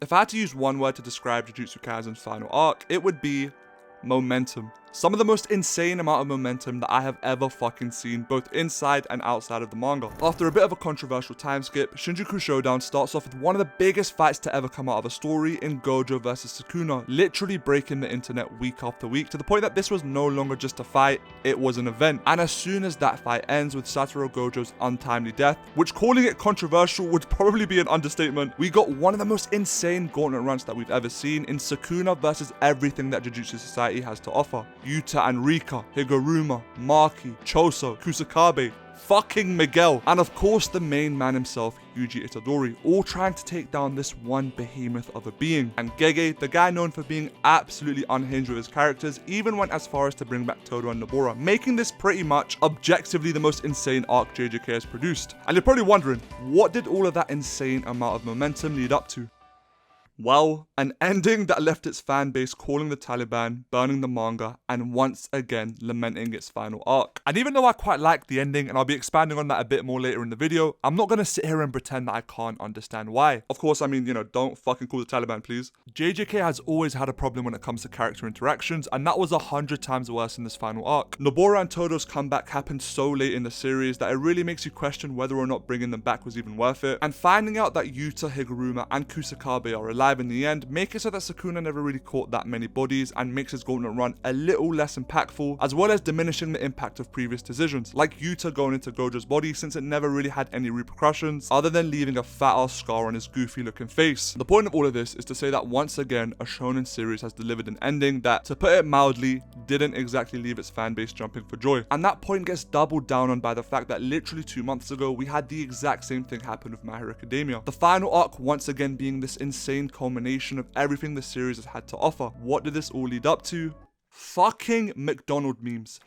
If I had to use one word to describe Jujutsu Kaisen's final arc, it would be momentum. Some of the most insane amount of momentum that I have ever fucking seen, both inside and outside of the manga. After a bit of a controversial time skip, Shinjuku Showdown starts off with one of the biggest fights to ever come out of a story in Gojo versus Sukuna, literally breaking the internet week after week, to the point that this was no longer just a fight, it was an event. And as soon as that fight ends with Satoru Gojo's untimely death, which calling it controversial would probably be an understatement, we got one of the most insane gauntlet runs that we've ever seen in Sukuna versus everything that Jujutsu Society has to offer. Yuta and Rika, Higuruma, Maki, Choso, Kusakabe, fucking Miguel, and of course the main man himself, Yuji Itadori, all trying to take down this one behemoth of a being. And Gege, the guy known for being absolutely unhinged with his characters, even went as far as to bring back Todo and Nobara, making this pretty much objectively the most insane arc JJK has produced. And you're probably wondering, what did all of that insane amount of momentum lead up to? Well, an ending that left its fan base calling the Taliban, burning the manga, and once again lamenting its final arc. And even though I quite like the ending, and I'll be expanding on that a bit more later in the video, I'm not gonna sit here and pretend that I can't understand why. Of course, I mean, you know, don't fucking call the Taliban, please. JJK has always had a problem when it comes to character interactions, and that was 100 times worse in this final arc. Nobara and Todo's comeback happened so late in the series that it really makes you question whether or not bringing them back was even worth it. And finding out that Yuta, Higuruma, and Kusakabe are alive in the end make it so that Sukuna never really caught that many bodies and makes his gauntlet run a little less impactful, as well as diminishing the impact of previous decisions, like Yuta going into Gojo's body, since it never really had any repercussions other than leaving a fat ass scar on his goofy looking face. The point of all of this is to say that once again a shonen series has delivered an ending that, to put it mildly, didn't exactly leave its fan base jumping for joy. And that point gets doubled down on by the fact that literally 2 months ago we had the exact same thing happen with My Hero Academia. The final arc once again being this insane culmination of everything the series has had to offer. What did this all lead up to? Fucking McDonald memes.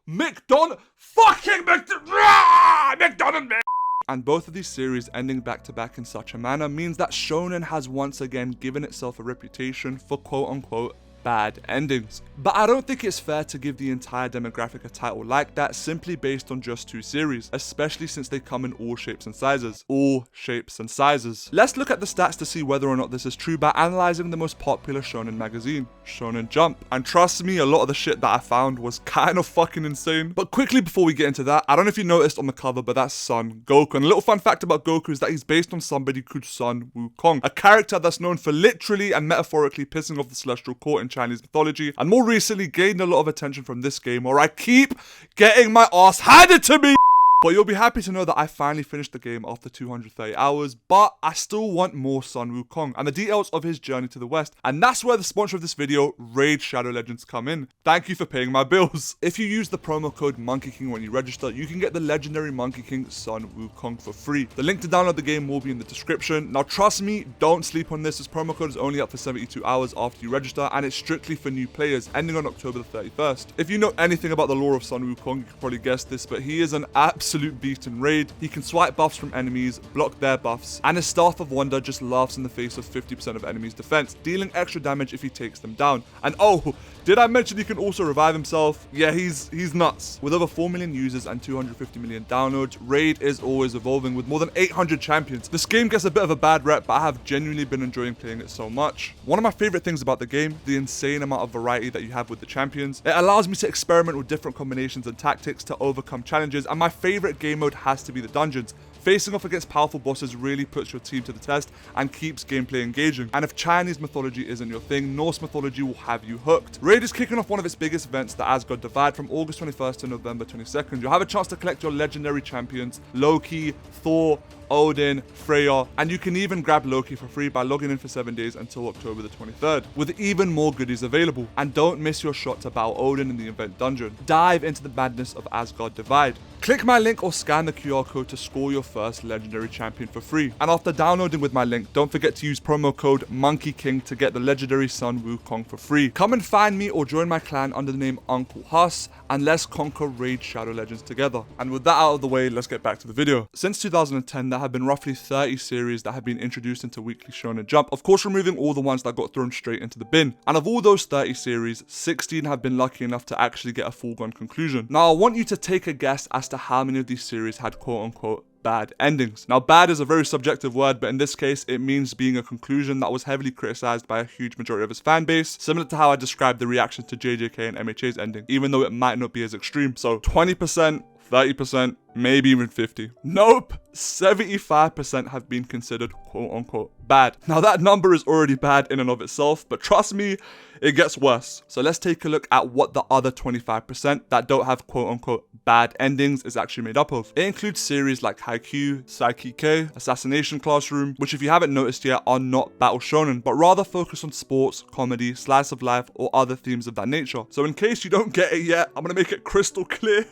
Fucking McDonald man. And both of these series ending back to back in such a manner means that shonen has once again given itself a reputation for quote unquote bad endings. But I don't think it's fair to give the entire demographic a title like that simply based on just 2 series, especially since they come in all shapes and sizes. All shapes and sizes. Let's look at the stats to see whether or not this is true by analyzing the most popular shonen magazine, Shonen Jump. And trust me, a lot of the shit that I found was kind of fucking insane. But quickly before we get into that, I don't know if you noticed on the cover, but that's Son Goku. And a little fun fact about Goku is that he's based on somebody called Sun Wukong, a character that's known for literally and metaphorically pissing off the Celestial Court in Chinese mythology, and more recently gained a lot of attention from this game where I keep getting my ass handed to me. But you'll be happy to know that I finally finished the game after 230 hours, but I still want more Sun Wukong and the details of his journey to the west. And that's where the sponsor of this video, Raid Shadow Legends, come in. Thank you for paying my bills. If you use the promo code Monkey King when you register, you can get the legendary Monkey King Sun Wukong for free. The link to download the game will be in the description. Now trust me, don't sleep on this. This promo code is only up for 72 hours after you register, and it's strictly for new players, ending on October the 31st. If you know anything about the lore of Sun Wukong, you can probably guess this, but he is an absolute beast in Raid. He can swipe buffs from enemies, block their buffs, and his Staff of Wonder just laughs in the face of 50% of enemies' defense, dealing extra damage if he takes them down. And oh, did I mention he can also revive himself? Yeah, he's nuts. With over 4 million users and 250 million downloads, Raid is always evolving with more than 800 champions. This game gets a bit of a bad rep, but I have genuinely been enjoying playing it so much. One of my favorite things about the game, the insane amount of variety that you have with the champions. It allows me to experiment with different combinations and tactics to overcome challenges, and my favorite game mode has to be the dungeons. Facing off against powerful bosses really puts your team to the test and keeps gameplay engaging. And if Chinese mythology isn't your thing, Norse mythology will have you hooked. Raid is kicking off one of its biggest events, the Asgard Divide, from August 21st to November 22nd. You'll have a chance to collect your legendary champions, Loki, Thor, Odin, Freya, and you can even grab Loki for free by logging in for 7 days until October the 23rd, with even more goodies available. And don't miss your shot to battle Odin in the event dungeon. Dive into the madness of Asgard Divide. Click my link or scan the QR code to score your first legendary champion for free. And after downloading with my link, don't forget to use promo code Monkey King to get the legendary Sun Wukong for free. Come and find me or join my clan under the name Uncle Huss, and let's conquer Raid Shadow Legends together. And with that out of the way, let's get back to the video. Since 2010, there have been roughly 30 series that have been introduced into Weekly Shonen Jump, of course removing all the ones that got thrown straight into the bin. And of all those 30 series, 16 have been lucky enough to actually get a foregone conclusion. Now I want you to take a guess as to how many of these series had quote unquote bad endings. Now, bad is a very subjective word, but in this case, it means being a conclusion that was heavily criticized by a huge majority of his fan base, similar to how I described the reaction to JJK and MHA's ending, even though it might not be as extreme. So 20%, 30%, maybe even 50%. Nope, 75% have been considered quote unquote bad. Now that number is already bad in and of itself, but trust me, it gets worse. So let's take a look at what the other 25% that don't have quote unquote bad endings is actually made up of. It includes series like Haikyuu, Psyche K, Assassination Classroom, which if you haven't noticed yet are not battle shonen, but rather focus on sports, comedy, slice of life, or other themes of that nature. So in case you don't get it yet, I'm gonna make it crystal clear.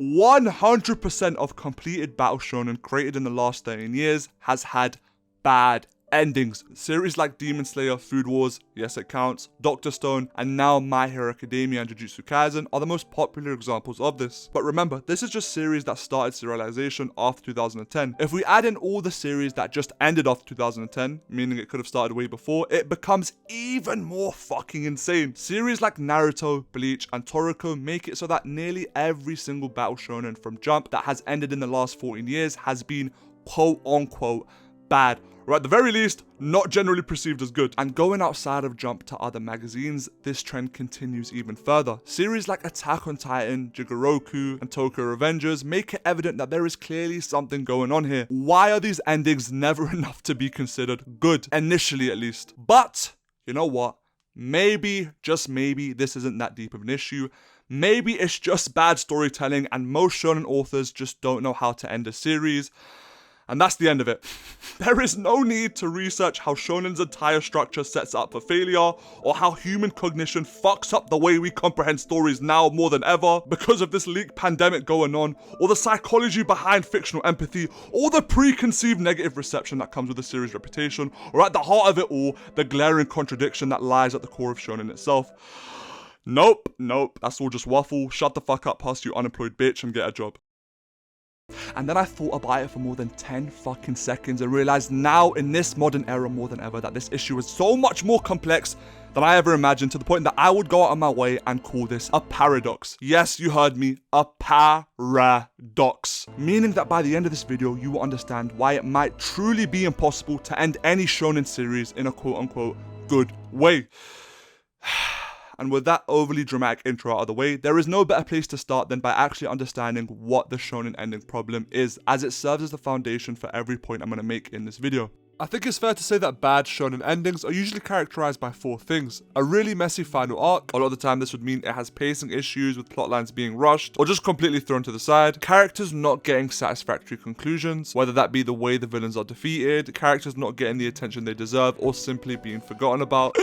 100% of completed battle shonen created in the last 13 years has had bad endings. Series like Demon Slayer, Food Wars, yes it counts, Dr. Stone, and now My Hero Academia and Jujutsu Kaisen are the most popular examples of this. But remember, this is just series that started serialization after 2010. If we add in all the series that just ended after 2010, meaning it could have started way before, it becomes even more fucking insane. Series like Naruto, Bleach, and Toriko make it so that nearly every single battle shonen from Jump that has ended in the last 14 years has been quote unquote bad, or at the very least, not generally perceived as good. And going outside of Jump to other magazines, this trend continues even further. Series like Attack on Titan, Jigoroku, and Tokyo Revengers make it evident that there is clearly something going on here. Why are these endings never enough to be considered good? Initially at least. But, you know what? Maybe, just maybe, this isn't that deep of an issue. Maybe it's just bad storytelling and most shonen authors just don't know how to end a series. And that's the end of it. There is no need to research how shonen's entire structure sets up for failure, or how human cognition fucks up the way we comprehend stories now more than ever because of this leak pandemic going on, or the psychology behind fictional empathy, or the preconceived negative reception that comes with the series' reputation, or at the heart of it all, the glaring contradiction that lies at the core of shonen itself. Nope, that's all just waffle. Shut the fuck up, pass you unemployed bitch, and get a job. And then I thought about it for more than 10 fucking seconds and realized now in this modern era more than ever that this issue is so much more complex than I ever imagined, to the point that I would go out of my way and call this a paradox. Yes, you heard me, a paradox. Meaning that by the end of this video, you will understand why it might truly be impossible to end any shonen series in a quote unquote good way. And with that overly dramatic intro out of the way, there is no better place to start than by actually understanding what the shonen ending problem is, as it serves as the foundation for every point I'm going to make in this video. I think it's fair to say that bad shonen endings are usually characterized by 4 things. A really messy final arc, a lot of the time this would mean it has pacing issues with plotlines being rushed or just completely thrown to the side, characters not getting satisfactory conclusions, whether that be the way the villains are defeated, characters not getting the attention they deserve, or simply being forgotten about.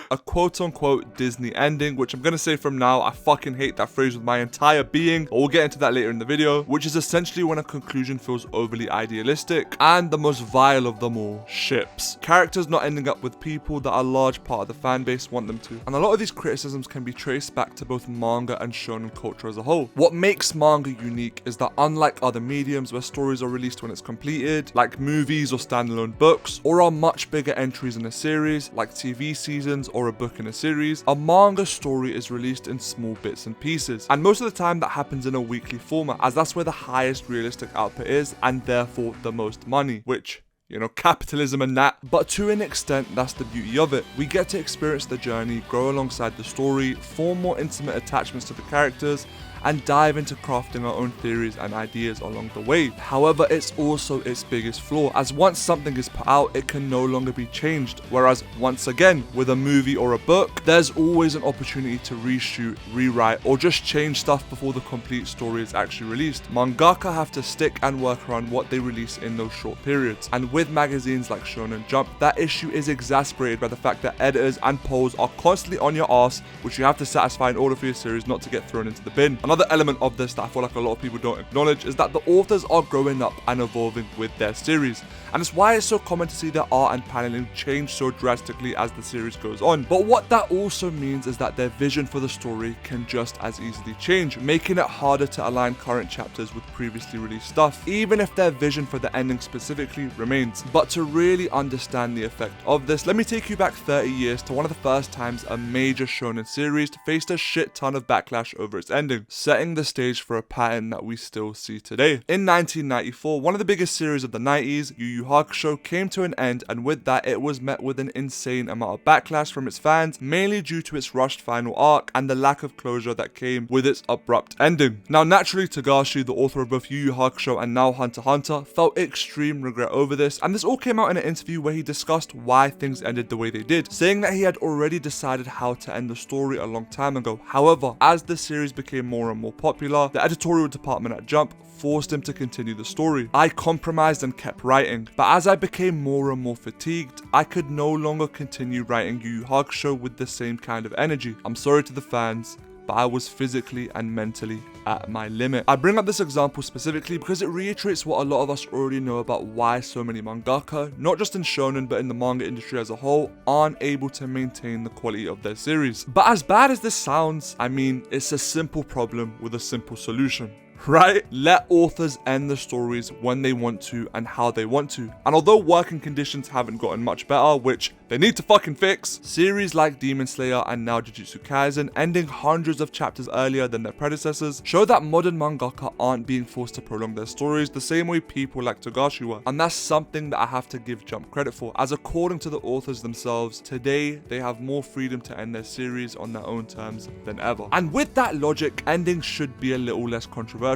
A quote-unquote Disney ending, which I'm gonna say from now, I fucking hate that phrase with my entire being, but we'll get into that later in the video, which is essentially when a conclusion feels overly idealistic, and the most vile of them all, ships. Characters not ending up with people that a large part of the fan base want them to. And a lot of these criticisms can be traced back to both manga and shonen culture as a whole. What makes manga unique is that unlike other mediums where stories are released when it's completed, like movies or standalone books, or are much bigger entries in a series, like TV seasons or a book in a series, a manga story is released in small bits and pieces. And most of the time that happens in a weekly format, as that's where the highest realistic output is, and therefore the most money, which, you know, capitalism and that. But to an extent, that's the beauty of it. We get to experience the journey, grow alongside the story, form more intimate attachments to the characters, and dive into crafting our own theories and ideas along the way. However, it's also its biggest flaw, as once something is put out, it can no longer be changed. Whereas, once again, with a movie or a book, there's always an opportunity to reshoot, rewrite, or just change stuff before the complete story is actually released. Mangaka have to stick and work around what they release in those short periods. And with magazines like Shonen Jump, that issue is exacerbated by the fact that editors and polls are constantly on your ass, which you have to satisfy in order for your series not to get thrown into the bin. Another element of this that I feel like a lot of people don't acknowledge is that the authors are growing up and evolving with their series, and it's why it's so common to see their art and paneling change so drastically as the series goes on. But what that also means is that their vision for the story can just as easily change, making it harder to align current chapters with previously released stuff, even if their vision for the ending specifically remains. But to really understand the effect of this, let me take you back 30 years to one of the first times a major shonen series faced a shit ton of backlash over its ending. setting the stage for a pattern that we still see today. In 1994, one of the biggest series of the 90s, Yu Yu Hakusho, came to an end, and with that it was met with an insane amount of backlash from its fans, mainly due to its rushed final arc and the lack of closure that came with its abrupt ending. Now naturally, Togashi, the author of both Yu Yu Hakusho and now Hunter x Hunter, felt extreme regret over this, and this all came out in an interview where he discussed why things ended the way they did, saying that he had already decided how to end the story a long time ago. However, as the series became more and more popular, the editorial department at Jump forced him to continue the story. I compromised and kept writing, but as I became more and more fatigued, I could no longer continue writing Yu Yu Hakusho with the same kind of energy. I'm sorry to the fans, but I was physically and mentally at my limit. I bring up this example specifically because it reiterates what a lot of us already know about why so many mangaka, not just in shonen but in the manga industry as a whole, aren't able to maintain the quality of their series. But as bad as this sounds, I mean, it's a simple problem with a simple solution. Right? Let authors end the stories when they want to and how they want to. And although working conditions haven't gotten much better, which they need to fucking fix, series like Demon Slayer and now Jujutsu Kaisen, ending hundreds of chapters earlier than their predecessors, show that modern mangaka aren't being forced to prolong their stories the same way people like Togashi were. And that's something that I have to give Jump credit for, as according to the authors themselves, today they have more freedom to end their series on their own terms than ever. And with that logic, endings should be a little less controversial.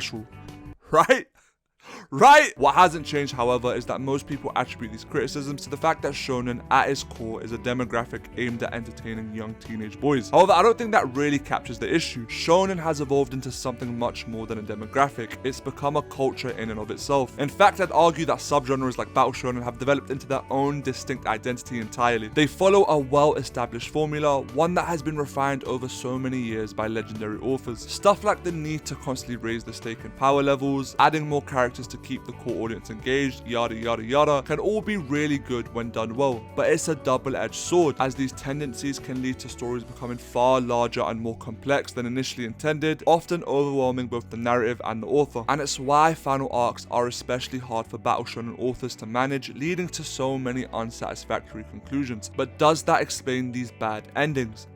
Right? Right? What hasn't changed, however, is that most people attribute these criticisms to the fact that shonen at its core is a demographic aimed at entertaining young teenage boys. However, I don't think that really captures the issue. Shonen has evolved into something much more than a demographic. It's become a culture in and of itself. In fact, I'd argue that subgenres like battle shonen have developed into their own distinct identity entirely. They follow a well-established formula, one that has been refined over so many years by legendary authors. Stuff like the need to constantly raise the stake and power levels, adding more characters to keep the core audience engaged, yada yada yada, can all be really good when done well, but it's a double-edged sword, as these tendencies can lead to stories becoming far larger and more complex than initially intended, often overwhelming both the narrative and the author. And it's why final arcs are especially hard for battle shonen authors to manage, leading to so many unsatisfactory conclusions. But does that explain these bad endings?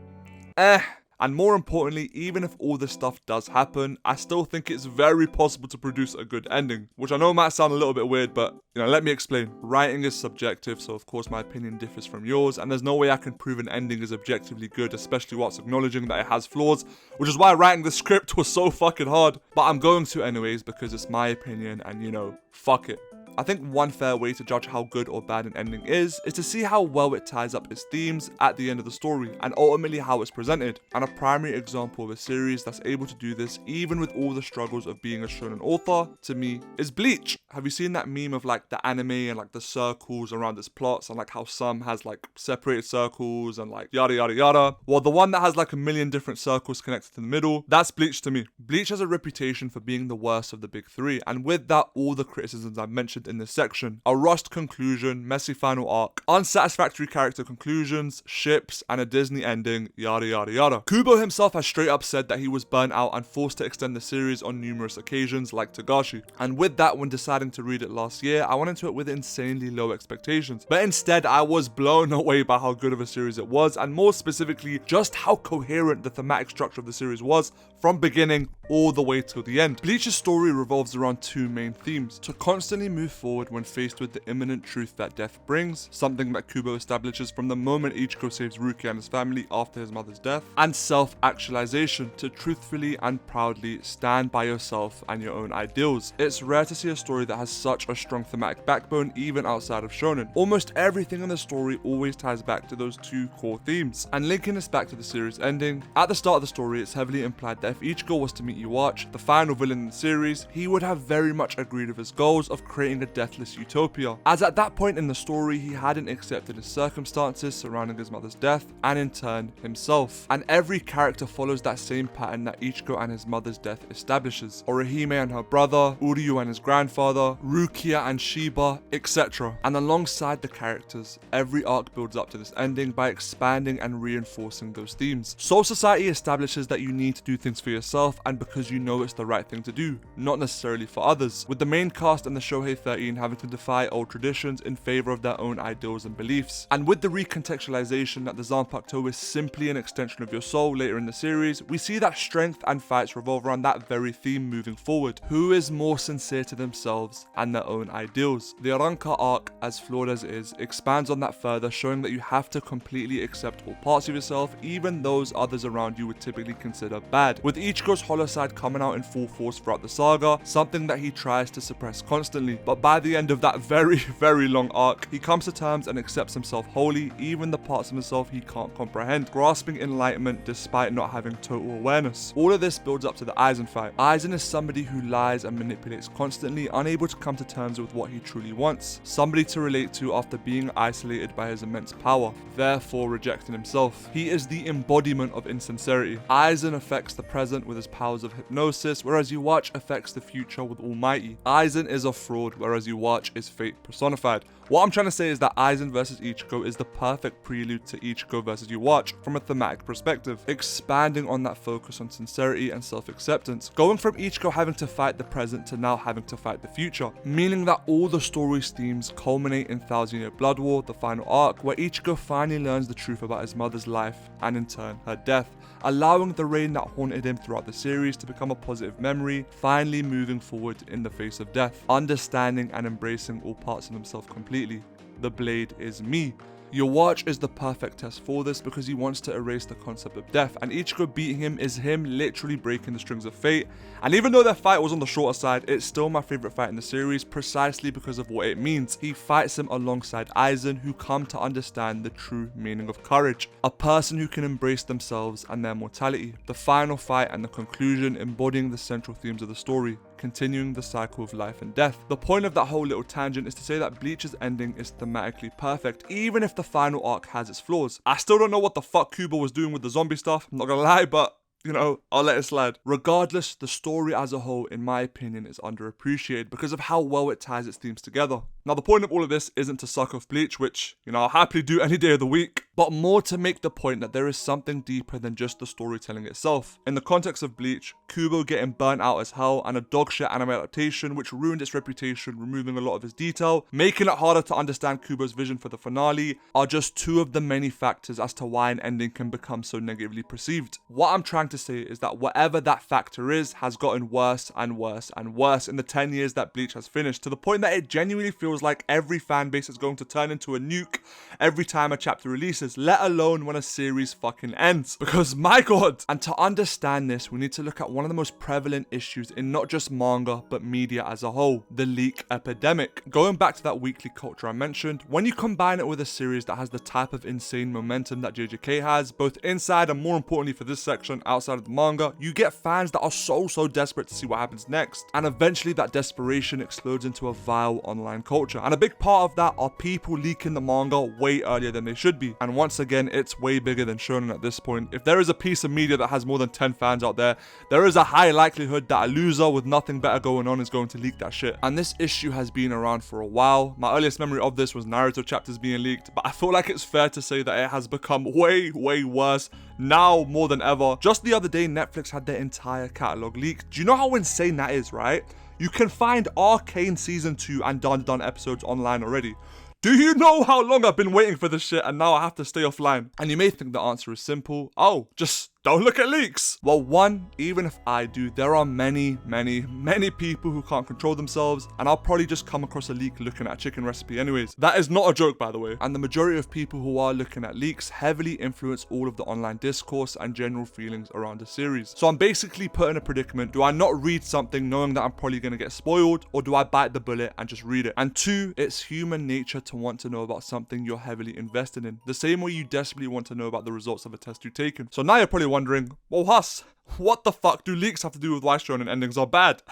And more importantly, even if all this stuff does happen, I still think it's very possible to produce a good ending, which I know might sound a little bit weird, but let me explain. Writing is subjective, so of course my opinion differs from yours, and there's no way I can prove an ending is objectively good, especially whilst acknowledging that it has flaws, which is why writing the script was so fucking hard. But I'm going to anyways because it's my opinion and fuck it. I think one fair way to judge how good or bad an ending is to see how well it ties up its themes at the end of the story, and ultimately how it's presented. And a primary example of a series that's able to do this, even with all the struggles of being a shonen author, to me, is Bleach. Have you seen that meme of like the anime and like the circles around its plots, and like how some has like separated circles and like yada yada yada? Well, the one that has like a million different circles connected in the middle, that's Bleach to me. Bleach has a reputation for being the worst of the big three, and with that, all the criticisms I've mentioned in this section: a rushed conclusion, messy final arc, unsatisfactory character conclusions, ships, and a Disney ending, yada yada yada. Kubo himself has straight up said that he was burnt out and forced to extend the series on numerous occasions, like Togashi. And with that, when deciding to read it last year, I went into it with insanely low expectations, but instead I was blown away by how good of a series it was, and more specifically, just how coherent the thematic structure of the series was from beginning all the way till the end. Bleach's story revolves around two main themes: to constantly move forward when faced with the imminent truth that death brings, something that Kubo establishes from the moment Ichigo saves Ruki and his family after his mother's death, and self-actualization, to truthfully and proudly stand by yourself and your own ideals. It's rare to see a story that has such a strong thematic backbone even outside of shonen. Almost everything in the story always ties back to those two core themes. And linking this back to the series ending, at the start of the story it's heavily implied that if Ichigo was to meet Iwatch, the final villain in the series, he would have very much agreed with his goals of creating a deathless utopia, as at that point in the story he hadn't accepted his circumstances surrounding his mother's death, and in turn himself. And every character follows that same pattern that Ichigo and his mother's death establishes: Orihime and her brother, Uryu and his grandfather, Rukia and Shiba, etc. And alongside the characters, every arc builds up to this ending by expanding and reinforcing those themes. Soul Society establishes that you need to do things for yourself and because you know it's the right thing to do, not necessarily for others, with the main cast and the Shohei 13 having to defy old traditions in favor of their own ideals and beliefs. And with the recontextualization that the Zanpakuto is simply an extension of your soul later in the series, we see that strength and fights revolve around that very theme moving forward. Who is more sincere to themselves and their own ideals? The Arrancar arc, as flawed as it is, expands on that further, showing that you have to completely accept all parts of yourself, even those others around you would typically consider bad. With Ichigo's hollow side coming out in full force throughout the saga, something that he tries to suppress constantly, but by the end of that very long arc, he comes to terms and accepts himself wholly, even the parts of himself he can't comprehend, grasping enlightenment despite not having total awareness. All of this builds up to the Aizen fight. Aizen is somebody who lies and manipulates constantly, unable to come to terms with what he truly wants, somebody to relate to after being isolated by his immense power, therefore rejecting himself. He is the embodiment of insincerity. Aizen affects the present with his powers of hypnosis, whereas Yuwatch affects the future with Almighty. Aizen is a fraud, whereas Yuwatch is fate personified. What I'm trying to say is that Aizen versus Ichigo is the perfect prelude to Ichigo versus Yuwatch from a thematic perspective, expanding on that focus on sincerity and self-acceptance, going from Ichigo having to fight the present to now having to fight the future, meaning that all the story's themes culminate in Thousand Year Blood War, the final arc, where Ichigo finally learns the truth about his mother's life and in turn her death, allowing the rain that haunted him throughout the series to become a positive memory, finally moving forward in the face of death, understanding and embracing all parts of himself completely. The blade is me. Yuwatch is the perfect test for this because he wants to erase the concept of death, and Ichigo beating him is him literally breaking the strings of fate. And even though their fight was on the shorter side, it's still my favourite fight in the series precisely because of what it means. He fights him alongside Aizen, who come to understand the true meaning of courage, a person who can embrace themselves and their mortality. The final fight and the conclusion embodying the central themes of the story, continuing the cycle of life and death. The point of that whole little tangent is to say that Bleach's ending is thematically perfect, even if the final arc has its flaws. I still don't know what the fuck Kubo was doing with the zombie stuff, I'm not gonna lie, but you know, I'll let it slide. Regardless, the story as a whole, in my opinion, is underappreciated because of how well it ties its themes together. Now, the point of all of this isn't to suck off Bleach, which, you know, I'll happily do any day of the week, but more to make the point that there is something deeper than just the storytelling itself. In the context of Bleach, Kubo getting burnt out as hell and a dogshit anime adaptation which ruined its reputation, removing a lot of his detail, making it harder to understand Kubo's vision for the finale, are just two of the many factors as to why an ending can become so negatively perceived. What I'm trying to say is that whatever that factor is has gotten worse and worse and worse in the 10 years that Bleach has finished, to the point that it genuinely feels like every fan base is going to turn into a nuke every time a chapter releases, let alone when a series fucking ends. Because my god! And to understand this, we need to look at one of the most prevalent issues in not just manga, but media as a whole, the leak epidemic. Going back to that weekly culture I mentioned, when you combine it with a series that has the type of insane momentum that JJK has, both inside and more importantly for this section, outside of the manga, you get fans that are so desperate to see what happens next. And eventually that desperation explodes into a vile online culture. And a big part of that are people leaking the manga way earlier than they should be. And once again, it's way bigger than shonen at this point. If there is a piece of media that has more than 10 fans out there, there is a high likelihood that a loser with nothing better going on is going to leak that shit. And this issue has been around for a while. My earliest memory of this was Naruto chapters being leaked, but I feel like it's fair to say that it has become way worse now more than ever. Just the other day, Netflix had their entire catalog leaked. Do you know how insane that is, right? You can find Arcane Season 2 and Done episodes online already. Do you know how long I've been waiting for this shit and now I have to stay offline? And you may think the answer is simple. Oh, just don't look at leaks. Well, one, even if I do, there are many people who can't control themselves, and I'll probably just come across a leak looking at a chicken recipe anyways. That is not a joke, by the way. And the majority of people who are looking at leaks heavily influence all of the online discourse and general feelings around the series. So I'm basically put in a predicament. Do I not read something knowing that I'm probably going to get spoiled, or do I bite the bullet and just read it? And two, it's human nature to want to know about something you're heavily invested in, the same way you desperately want to know about the results of a test you've taken. So now you're probably wondering, well, Huss, what the fuck do leaks have to do with why shonen endings are bad?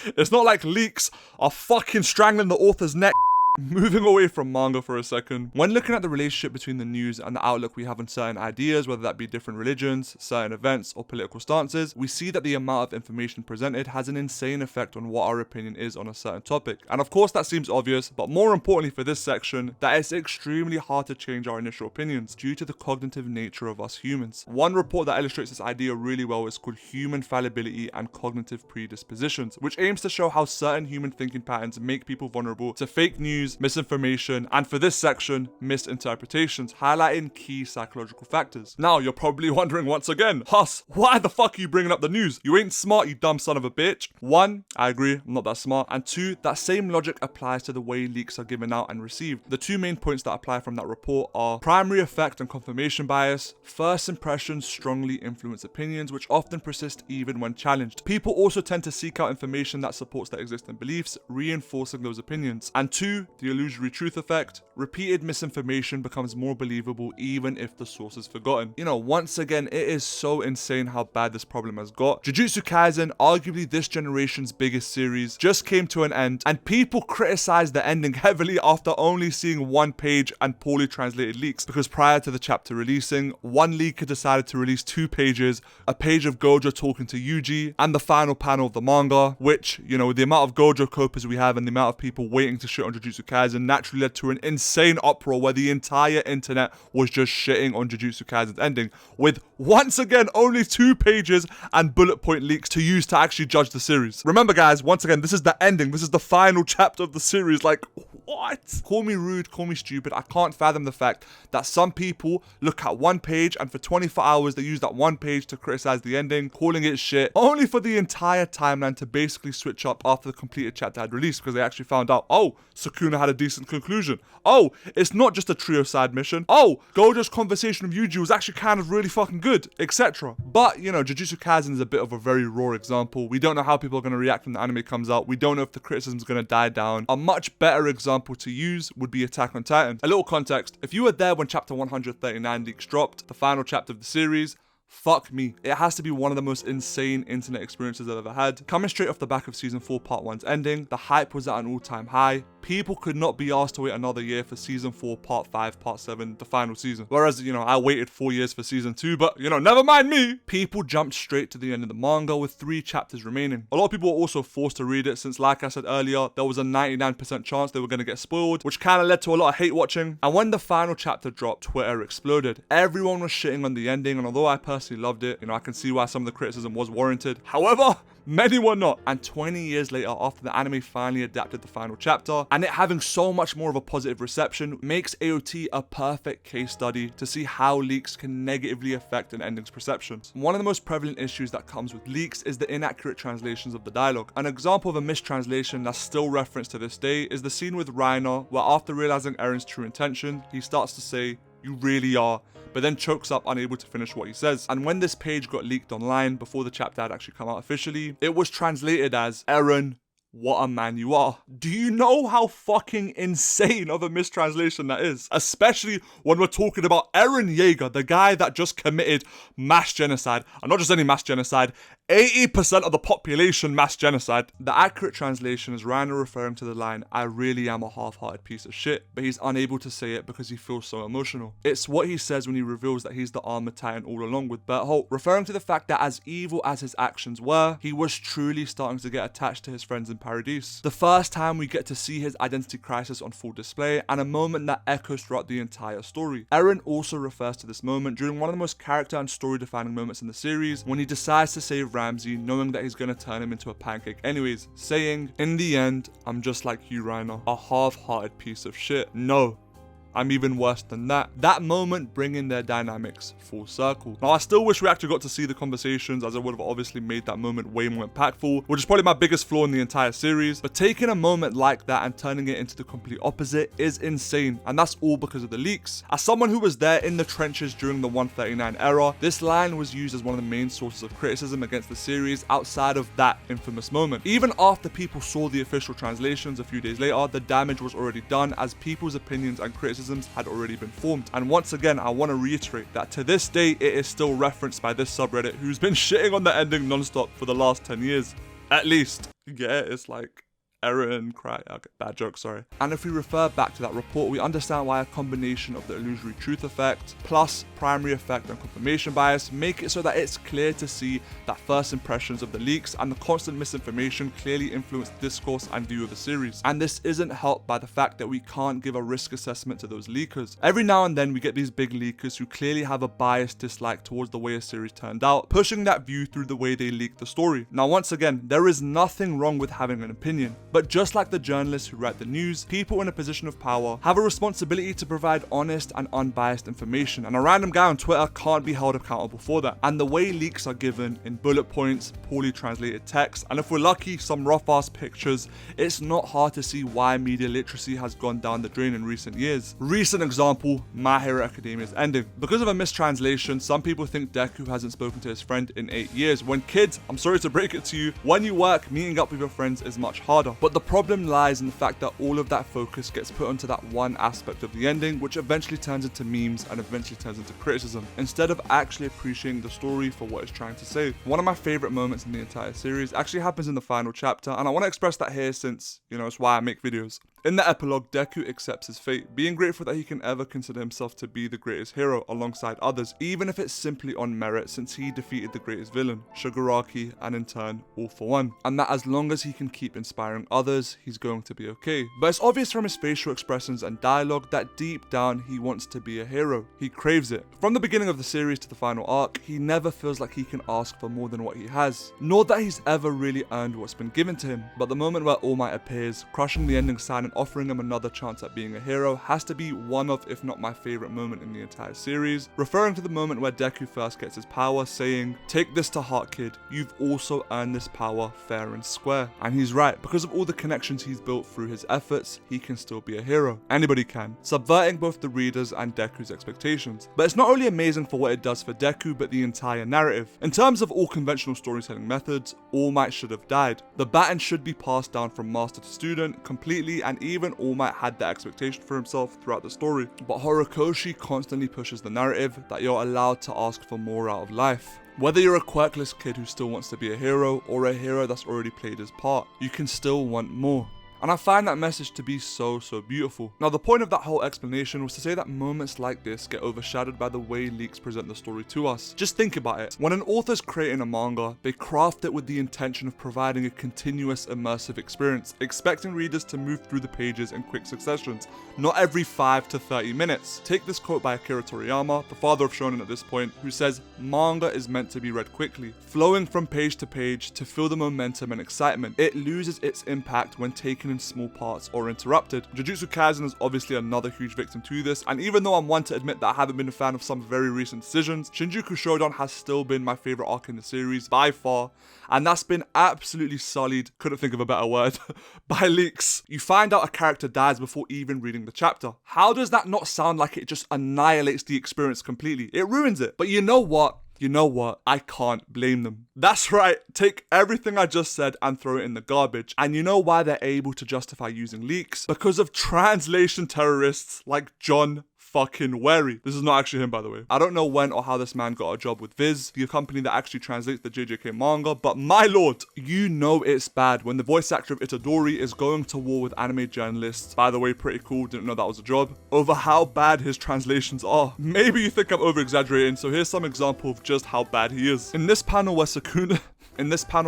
It's not like leaks are fucking strangling the author's neck Moving away from manga for a second, when looking at the relationship between the news and the outlook we have on certain ideas, whether that be different religions, certain events, or political stances, we see that the amount of information presented has an insane effect on what our opinion is on a certain topic. And of course that seems obvious, but more importantly for this section, that it's extremely hard to change our initial opinions due to the cognitive nature of us humans. One report that illustrates this idea really well is called Human Fallibility and Cognitive Predispositions, which aims to show how certain human thinking patterns make people vulnerable to fake news, misinformation, and for this section, misinterpretations, highlighting key psychological factors. Now, you're probably wondering once again, Huss, why the fuck are you bringing up the news? You ain't smart, you dumb son of a bitch. One, I agree, I'm not that smart. And two, that same logic applies to the way leaks are given out and received. The two main points that apply from that report are primary effect and confirmation bias. First impressions strongly influence opinions, which often persist even when challenged. People also tend to seek out information that supports their existing beliefs, reinforcing those opinions. And two, the illusory truth effect. Repeated misinformation becomes more believable even if the source is forgotten. You know, once again, it is so insane how bad this problem has got. Jujutsu Kaisen, arguably this generation's biggest series, just came to an end, and people criticized the ending heavily after only seeing one page and poorly translated leaks, because prior to the chapter releasing, one leaker decided to release 2 pages, a page of Gojo talking to Yuji, and the final panel of the manga, which, you know, with the amount of Gojo copies we have and the amount of people waiting to shit on Jujutsu Kaisen, naturally led to an insane uproar where the entire internet was just shitting on Jujutsu Kaisen's ending, with once again only 2 pages and bullet point leaks to use to actually judge the series. Remember guys, once again, this is the ending, this is the final chapter of the series, like, what? Call me rude, call me stupid, I can't fathom the fact that some people look at one page and for 24 hours they use that one page to criticize the ending, calling it shit, only for the entire timeline to basically switch up after the completed chapter had released, because they actually found out, oh, Sukuna had a decent conclusion. Oh, it's not just a trio side mission. Oh, Gojo's conversation with Yuji was actually kind of really fucking good, etc. But, you know, Jujutsu Kaisen is a bit of a very raw example. We don't know how people are going to react when the anime comes out. We don't know if the criticism is going to die down. A much better example to use would be Attack on Titan. A little context, if you were there when chapter 139 leaks dropped, the final chapter of the series, fuck me. It has to be one of the most insane internet experiences I've ever had. Coming straight off the back of season 4 part 1's ending, the hype was at an all-time high. People could not be asked to wait another year for season 4 part 5 part 7, the final season. Whereas, you know, I waited 4 years for season 2, but, you know, never mind me. People jumped straight to the end of the manga with 3 chapters remaining. A lot of people were also forced to read it since, like I said earlier, there was a 99% chance they were going to get spoiled, which kind of led to a lot of hate watching. And when the final chapter dropped, Twitter exploded. Everyone was shitting on the ending, and although I personally loved it, you know, I can see why some of the criticism was warranted. However, many were not. And 20 years later, after the anime finally adapted the final chapter, and it having so much more of a positive reception, makes AOT a perfect case study to see how leaks can negatively affect an ending's perceptions. One of the most prevalent issues that comes with leaks is the inaccurate translations of the dialogue. An example of a mistranslation that's still referenced to this day is the scene with Reiner, where after realizing Eren's true intention, he starts to say, "You really are," but then chokes up unable to finish what he says. And when this page got leaked online before the chapter had actually come out officially, it was translated as, "Eren, what a man you are." Do you know how fucking insane of a mistranslation that is? Especially when we're talking about Eren Yeager, the guy that just committed mass genocide. And not just any mass genocide, 80% of the population mass genocide. The accurate translation is Reiner referring to the line, "I really am a half-hearted piece of shit," but he's unable to say it because he feels so emotional. It's what he says when he reveals that he's the armored titan all along with Bertholdt, referring to the fact that as evil as his actions were, he was truly starting to get attached to his friends in Paradise. The first time we get to see his identity crisis on full display, and a moment that echoes throughout the entire story. Eren also refers to this moment during one of the most character and story defining moments in the series, when he decides to save Ramsey, knowing that he's gonna turn him into a pancake anyways, saying, "In the end, I'm just like you, Reiner, a half-hearted piece of shit. No, I'm even worse than that." That moment bringing their dynamics full circle. Now, I still wish we actually got to see the conversations, as it would have obviously made that moment way more impactful, which is probably my biggest flaw in the entire series. But taking a moment like that and turning it into the complete opposite is insane, and that's all because of the leaks. As someone who was there in the trenches during the 139 era, this line was used as one of the main sources of criticism against the series outside of that infamous moment. Even after people saw the official translations a few days later, the damage was already done, as people's opinions and criticisms had already been formed. And once again, I want to reiterate that to this day, it is still referenced by this subreddit who's been shitting on the ending non-stop for the last 10 years. At least. Yeah, it's like, Eren, cry, okay, bad joke, sorry. And if we refer back to that report, we understand why a combination of the illusory truth effect plus primary effect and confirmation bias make it so that it's clear to see that first impressions of the leaks and the constant misinformation clearly influence discourse and view of the series. And this isn't helped by the fact that we can't give a risk assessment to those leakers. Every now and then we get these big leakers who clearly have a biased dislike towards the way a series turned out, pushing that view through the way they leak the story. Now once again, there is nothing wrong with having an opinion, but just like the journalists who write the news, people in a position of power have a responsibility to provide honest and unbiased information, and a random guy on Twitter can't be held accountable for that. And the way leaks are given in bullet points, poorly translated text, and if we're lucky, some rough ass pictures, it's not hard to see why media literacy has gone down the drain in recent years. Recent example, My Hero Academia's ending. Because of a mistranslation, some people think Deku hasn't spoken to his friend in 8 years, when kids, I'm sorry to break it to you, when you work, meeting up with your friends is much harder. But the problem lies in the fact that all of that focus gets put onto that one aspect of the ending, which eventually turns into memes and eventually turns into criticism, instead of actually appreciating the story for what it's trying to say. One of my favorite moments in the entire series actually happens in the final chapter, and I want to express that here since, it's why I make videos. In the epilogue, Deku accepts his fate, being grateful that he can ever consider himself to be the greatest hero alongside others, even if it's simply on merit since he defeated the greatest villain, Shigaraki, and in turn, All for One. And that as long as he can keep inspiring others, he's going to be okay. But it's obvious from his facial expressions and dialogue that deep down he wants to be a hero. He craves it. From the beginning of the series to the final arc, he never feels like he can ask for more than what he has, nor that he's ever really earned what's been given to him. But the moment where All Might appears, crushing the ending sign and offering him another chance at being a hero has to be one of, if not my favorite moment in the entire series, referring to the moment where Deku first gets his power, saying, "Take this to heart, kid, you've also earned this power fair and square." And he's right, because of all the connections he's built through his efforts, he can still be a hero. Anybody can, subverting both the readers and Deku's expectations. But it's not only amazing for what it does for Deku, but the entire narrative. In terms of all conventional storytelling methods, All Might should have died. The baton should be passed down from master to student completely, and even All Might had that expectation for himself throughout the story. But Horikoshi constantly pushes the narrative that you're allowed to ask for more out of life. Whether you're a quirkless kid who still wants to be a hero, or a hero that's already played his part, you can still want more. And I find that message to be so beautiful. Now the point of that whole explanation was to say that moments like this get overshadowed by the way leaks present the story to us. Just think about it. When an author's creating a manga, they craft it with the intention of providing a continuous immersive experience, expecting readers to move through the pages in quick successions, not every 5 to 30 minutes. Take this quote by Akira Toriyama, the father of shonen at this point, who says, "Manga is meant to be read quickly, flowing from page to page to feel the momentum and excitement. It loses its impact when taken in small parts or interrupted." Jujutsu Kaisen is obviously another huge victim to this, and even though I'm one to admit that I haven't been a fan of some very recent decisions, Shinjuku Shodown has still been my favourite arc in the series by far, and that's been absolutely sullied, couldn't think of a better word, by leaks. You find out a character dies before even reading the chapter. How does that not sound like it just annihilates the experience completely? It ruins it. But you know what? I can't blame them. That's right, take everything I just said and throw it in the garbage. And you know why they're able to justify using leaks? Because of translation terrorists like John fucking Wary. This is not actually him, by the way. I don't know when or how this man got a job with Viz, the company that actually translates the JJK manga, but my lord, you know it's bad when the voice actor of Itadori is going to war with anime journalists, by the way, pretty cool, didn't know that was a job, over how bad his translations are. Maybe you think I'm over-exaggerating, so here's some example of just how bad he is. In this panel of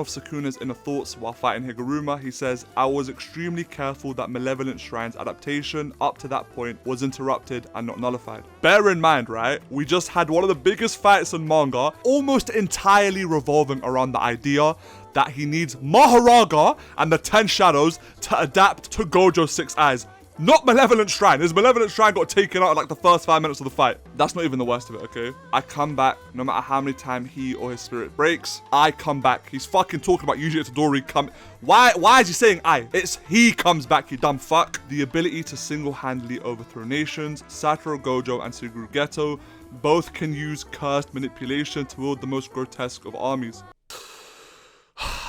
Sukuna's inner thoughts while fighting Higuruma, he says, "I was extremely careful that Malevolent Shrine's adaptation up to that point was interrupted and not nullified." Bear in mind, right, we just had one of the biggest fights in manga, almost entirely revolving around the idea that he needs Maharaga and the 10 Shadows to adapt to Gojo's 6 eyes. Not Malevolent Shrine. His Malevolent Shrine got taken out in like the first 5 minutes of the fight. That's not even the worst of it, okay? I come back, no matter how many times he or his spirit breaks, I come back. He's fucking talking about Yuji Itadori Why is he saying I? It's he comes back, you dumb fuck. The ability to single-handedly overthrow nations, Satoru Gojo and Suguru Geto both can use cursed manipulation to wield the most grotesque of armies.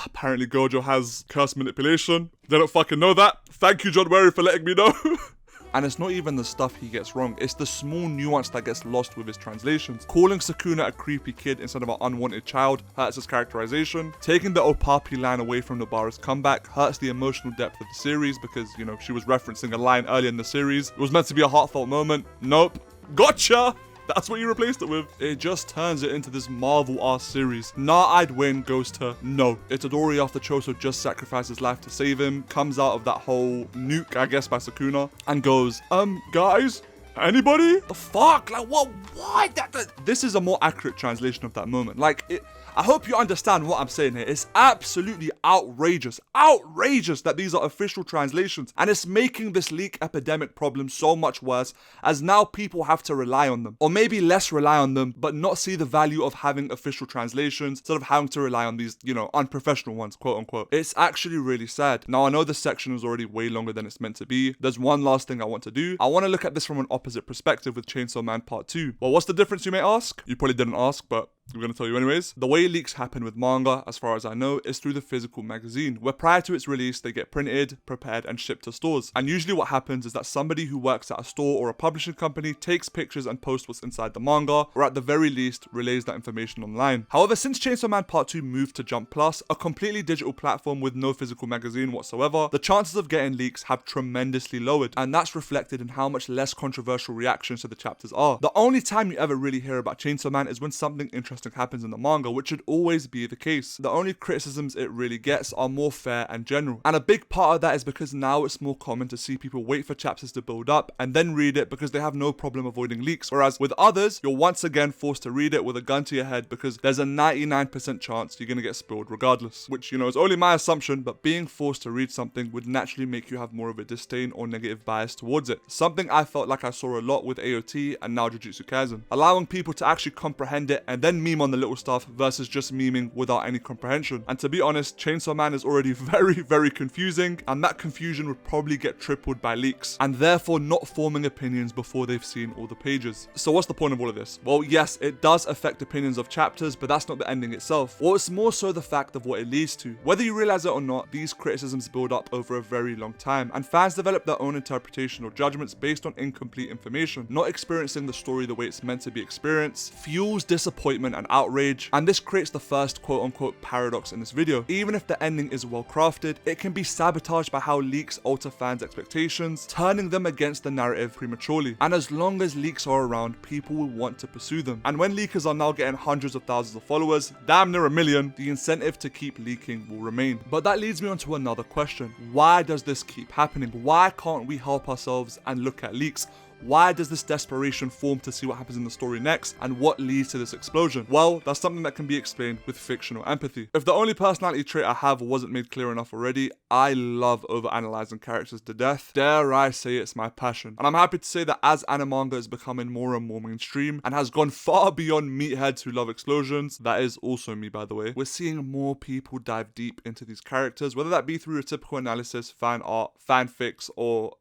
Apparently Gojo has cursed manipulation. They don't fucking know that. Thank you, John Wary, for letting me know. And it's not even the stuff he gets wrong, it's the small nuance that gets lost with his translations. Calling Sukuna a creepy kid instead of an unwanted child hurts his characterization. Taking the Opapi line away from Nobara's comeback hurts the emotional depth of the series because, you know, she was referencing a line earlier in the series. It was meant to be a heartfelt moment. Nope. Gotcha! That's what you replaced it with. It just turns it into this Marvel-ass series. Nah, I'd win goes to no. Itadori, after Choso just sacrificed his life to save him, comes out of that whole nuke, I guess, by Sukuna, and goes, guys? Anybody? The fuck? Like, what? Why? This is a more accurate translation of that moment. Like, I hope you understand what I'm saying here. It's absolutely outrageous that these are official translations, and it's making this leak epidemic problem so much worse, as now people have to rely on them, or maybe less rely on them, but not see the value of having official translations instead of having to rely on these, you know, unprofessional ones, quote unquote. It's actually really sad. Now, I know this section is already way longer than it's meant to be. There's one last thing I want to do. I want to look at this from an opposite perspective with Chainsaw Man Part 2. Well, what's the difference, you may ask? You probably didn't ask, but I'm going to tell you anyways. The way leaks happen with manga, as far as I know, is through the physical magazine, where prior to its release, they get printed, prepared, and shipped to stores. And usually what happens is that somebody who works at a store or a publishing company takes pictures and posts what's inside the manga, or at the very least, relays that information online. However, since Chainsaw Man Part 2 moved to Jump Plus, a completely digital platform with no physical magazine whatsoever, the chances of getting leaks have tremendously lowered, and that's reflected in how much less controversial reactions to the chapters are. The only time you ever really hear about Chainsaw Man is when something interesting happens in the manga, which should always be the case. The only criticisms it really gets are more fair and general, and a big part of that is because now it's more common to see people wait for chapters to build up and then read it because they have no problem avoiding leaks, whereas with others, you're once again forced to read it with a gun to your head because there's a 99% chance you're gonna get spoiled regardless, which, you know, is only my assumption, but being forced to read something would naturally make you have more of a disdain or negative bias towards it. Something I felt like I saw a lot with AOT and now Jujutsu Kaisen, allowing people to actually comprehend it and then meme on the little stuff versus just memeing without any comprehension. And to be honest, Chainsaw Man is already very confusing, and that confusion would probably get tripled by leaks, and therefore not forming opinions before they've seen all the pages. So what's the point of all of this? Well, yes, it does affect opinions of chapters, but that's not the ending itself. Well, it's more so the fact of what it leads to. Whether you realize it or not, these criticisms build up over a very long time, and fans develop their own interpretation or judgments based on incomplete information. Not experiencing the story the way it's meant to be experienced fuels disappointment and outrage, and this creates the first quote-unquote paradox in this video. Even if the ending is well crafted, it can be sabotaged by how leaks alter fans' expectations, turning them against the narrative prematurely. And as long as leaks are around, people will want to pursue them. And when leakers are now getting hundreds of thousands of followers, damn near 1 million, the incentive to keep leaking will remain. But that leads me on to another question. Why does this keep happening? Why can't we help ourselves and look at leaks? Why does this desperation form to see what happens in the story next, and what leads to this explosion? Well, that's something that can be explained with fictional empathy. If the only personality trait I have wasn't made clear enough already, I love overanalyzing characters to death. Dare I say it's my passion. And I'm happy to say that as anime is becoming more and more mainstream, and has gone far beyond meatheads who love explosions, that is also me by the way, we're seeing more people dive deep into these characters, whether that be through a typical analysis, fan art, fanfics, or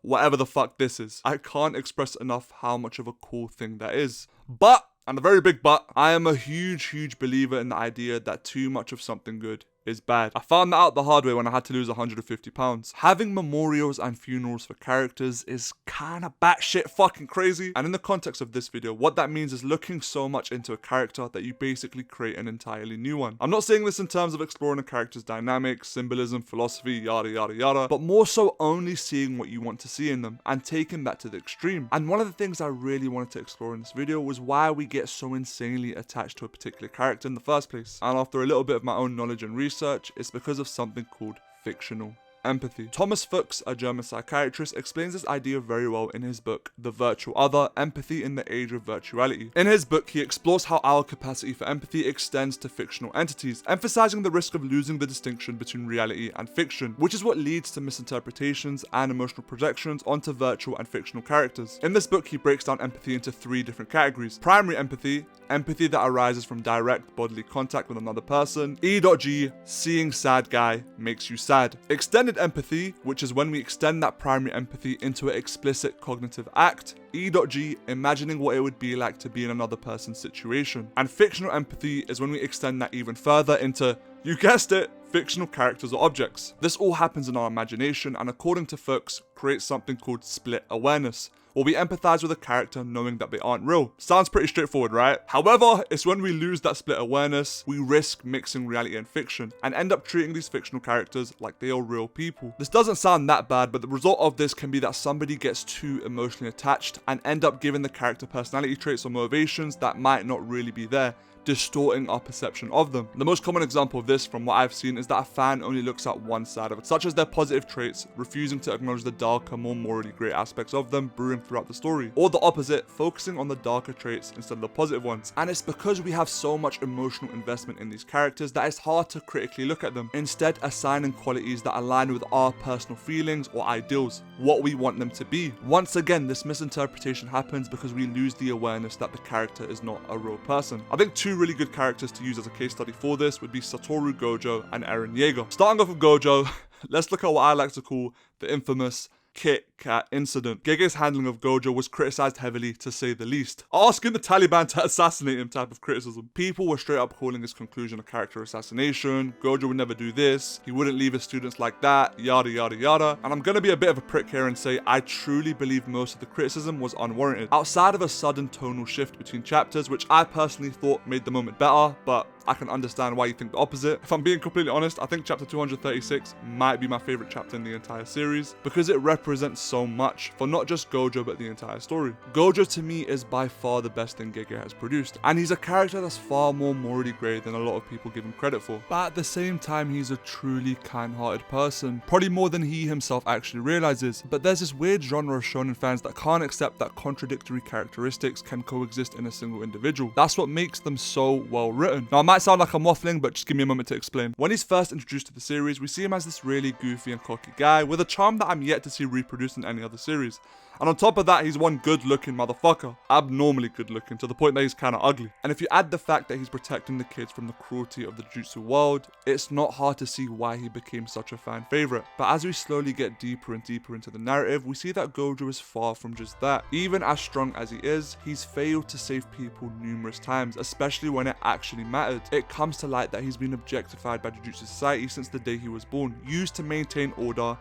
whatever the fuck this is. I can't express enough how much of a cool thing that is. But, and a very big but, I am a huge believer in the idea that too much of something good is bad. I found that out the hard way when I had to lose 150 pounds. Having memorials and funerals for characters is kinda batshit fucking crazy. And in the context of this video, what that means is looking so much into a character that you basically create an entirely new one. I'm not saying this in terms of exploring a character's dynamics, symbolism, philosophy, yada, but more so only seeing what you want to see in them and taking that to the extreme. And one of the things I really wanted to explore in this video was why we get so insanely attached to a particular character in the first place. And after a little bit of my own knowledge and research, it's because of something called fictional empathy. Thomas Fuchs, a German psychiatrist, explains this idea very well in his book, The Virtual Other: Empathy in the Age of Virtuality. In his book, he explores how our capacity for empathy extends to fictional entities, emphasizing the risk of losing the distinction between reality and fiction, which is what leads to misinterpretations and emotional projections onto virtual and fictional characters. In this book, he breaks down empathy into 3 different categories: primary empathy, empathy that arises from direct bodily contact with another person; E.G, seeing sad guy makes you sad; extended empathy, which is when we extend that primary empathy into an explicit cognitive act; E.G, imagining what it would be like to be in another person's situation; and fictional empathy is when we extend that even further into, you guessed it, fictional characters or objects. This all happens in our imagination and, according to Fuchs, creates something called split awareness, or we empathize with a character knowing that they aren't real. Sounds pretty straightforward, right? However, it's when we lose that split awareness, we risk mixing reality and fiction, and end up treating these fictional characters like they are real people. This doesn't sound that bad, but the result of this can be that somebody gets too emotionally attached and end up giving the character personality traits or motivations that might not really be there, distorting our perception of them. The most common example of this, from what I've seen, is that a fan only looks at one side of it, such as their positive traits, refusing to acknowledge the darker, more morally great aspects of them brewing throughout the story, or the opposite, focusing on the darker traits instead of the positive ones. And it's because we have so much emotional investment in these characters that it's hard to critically look at them, instead assigning qualities that align with our personal feelings or ideals, what we want them to be. Once again, this misinterpretation happens because we lose the awareness that the character is not a real person. I think two really good characters to use as a case study for this would be Satoru Gojo and Eren Yeager. Starting off with Gojo, let's look at what I like to call the infamous Kit Kat incident. Gege's handling of Gojo was criticized heavily, to say the least. Asking the Taliban to assassinate him type of criticism. People were straight up calling his conclusion a character assassination. Gojo would never do this. He wouldn't leave his students like that. Yada yada yada. And I'm gonna be a bit of a prick here and say I truly believe most of the criticism was unwarranted. Outside of a sudden tonal shift between chapters, which I personally thought made the moment better, but I can understand why you think the opposite. If I'm being completely honest, I think chapter 236 might be my favorite chapter in the entire series, because it represents so much for not just Gojo but the entire story. Gojo to me is by far the best thing Gege has produced, and he's a character that's far more morally grey than a lot of people give him credit for. But at the same time, he's a truly kind-hearted person, probably more than he himself actually realizes. But there's this weird genre of shonen fans that can't accept that contradictory characteristics can coexist in a single individual. That's what makes them so well written. Now, I might sound like I'm waffling, but just give me a moment to explain. When he's first introduced to the series, we see him as this really goofy and cocky guy with a charm that I'm yet to see reproduced in any other series. And on top of that, he's one good-looking motherfucker. Abnormally good-looking, to the point that he's kinda ugly. And if you add the fact that he's protecting the kids from the cruelty of the Jujutsu world, it's not hard to see why he became such a fan favorite. But as we slowly get deeper and deeper into the narrative, we see that Gojo is far from just that. Even as strong as he is, he's failed to save people numerous times, especially when it actually mattered. It comes to light that he's been objectified by Jujutsu society since the day he was born, used to maintain order,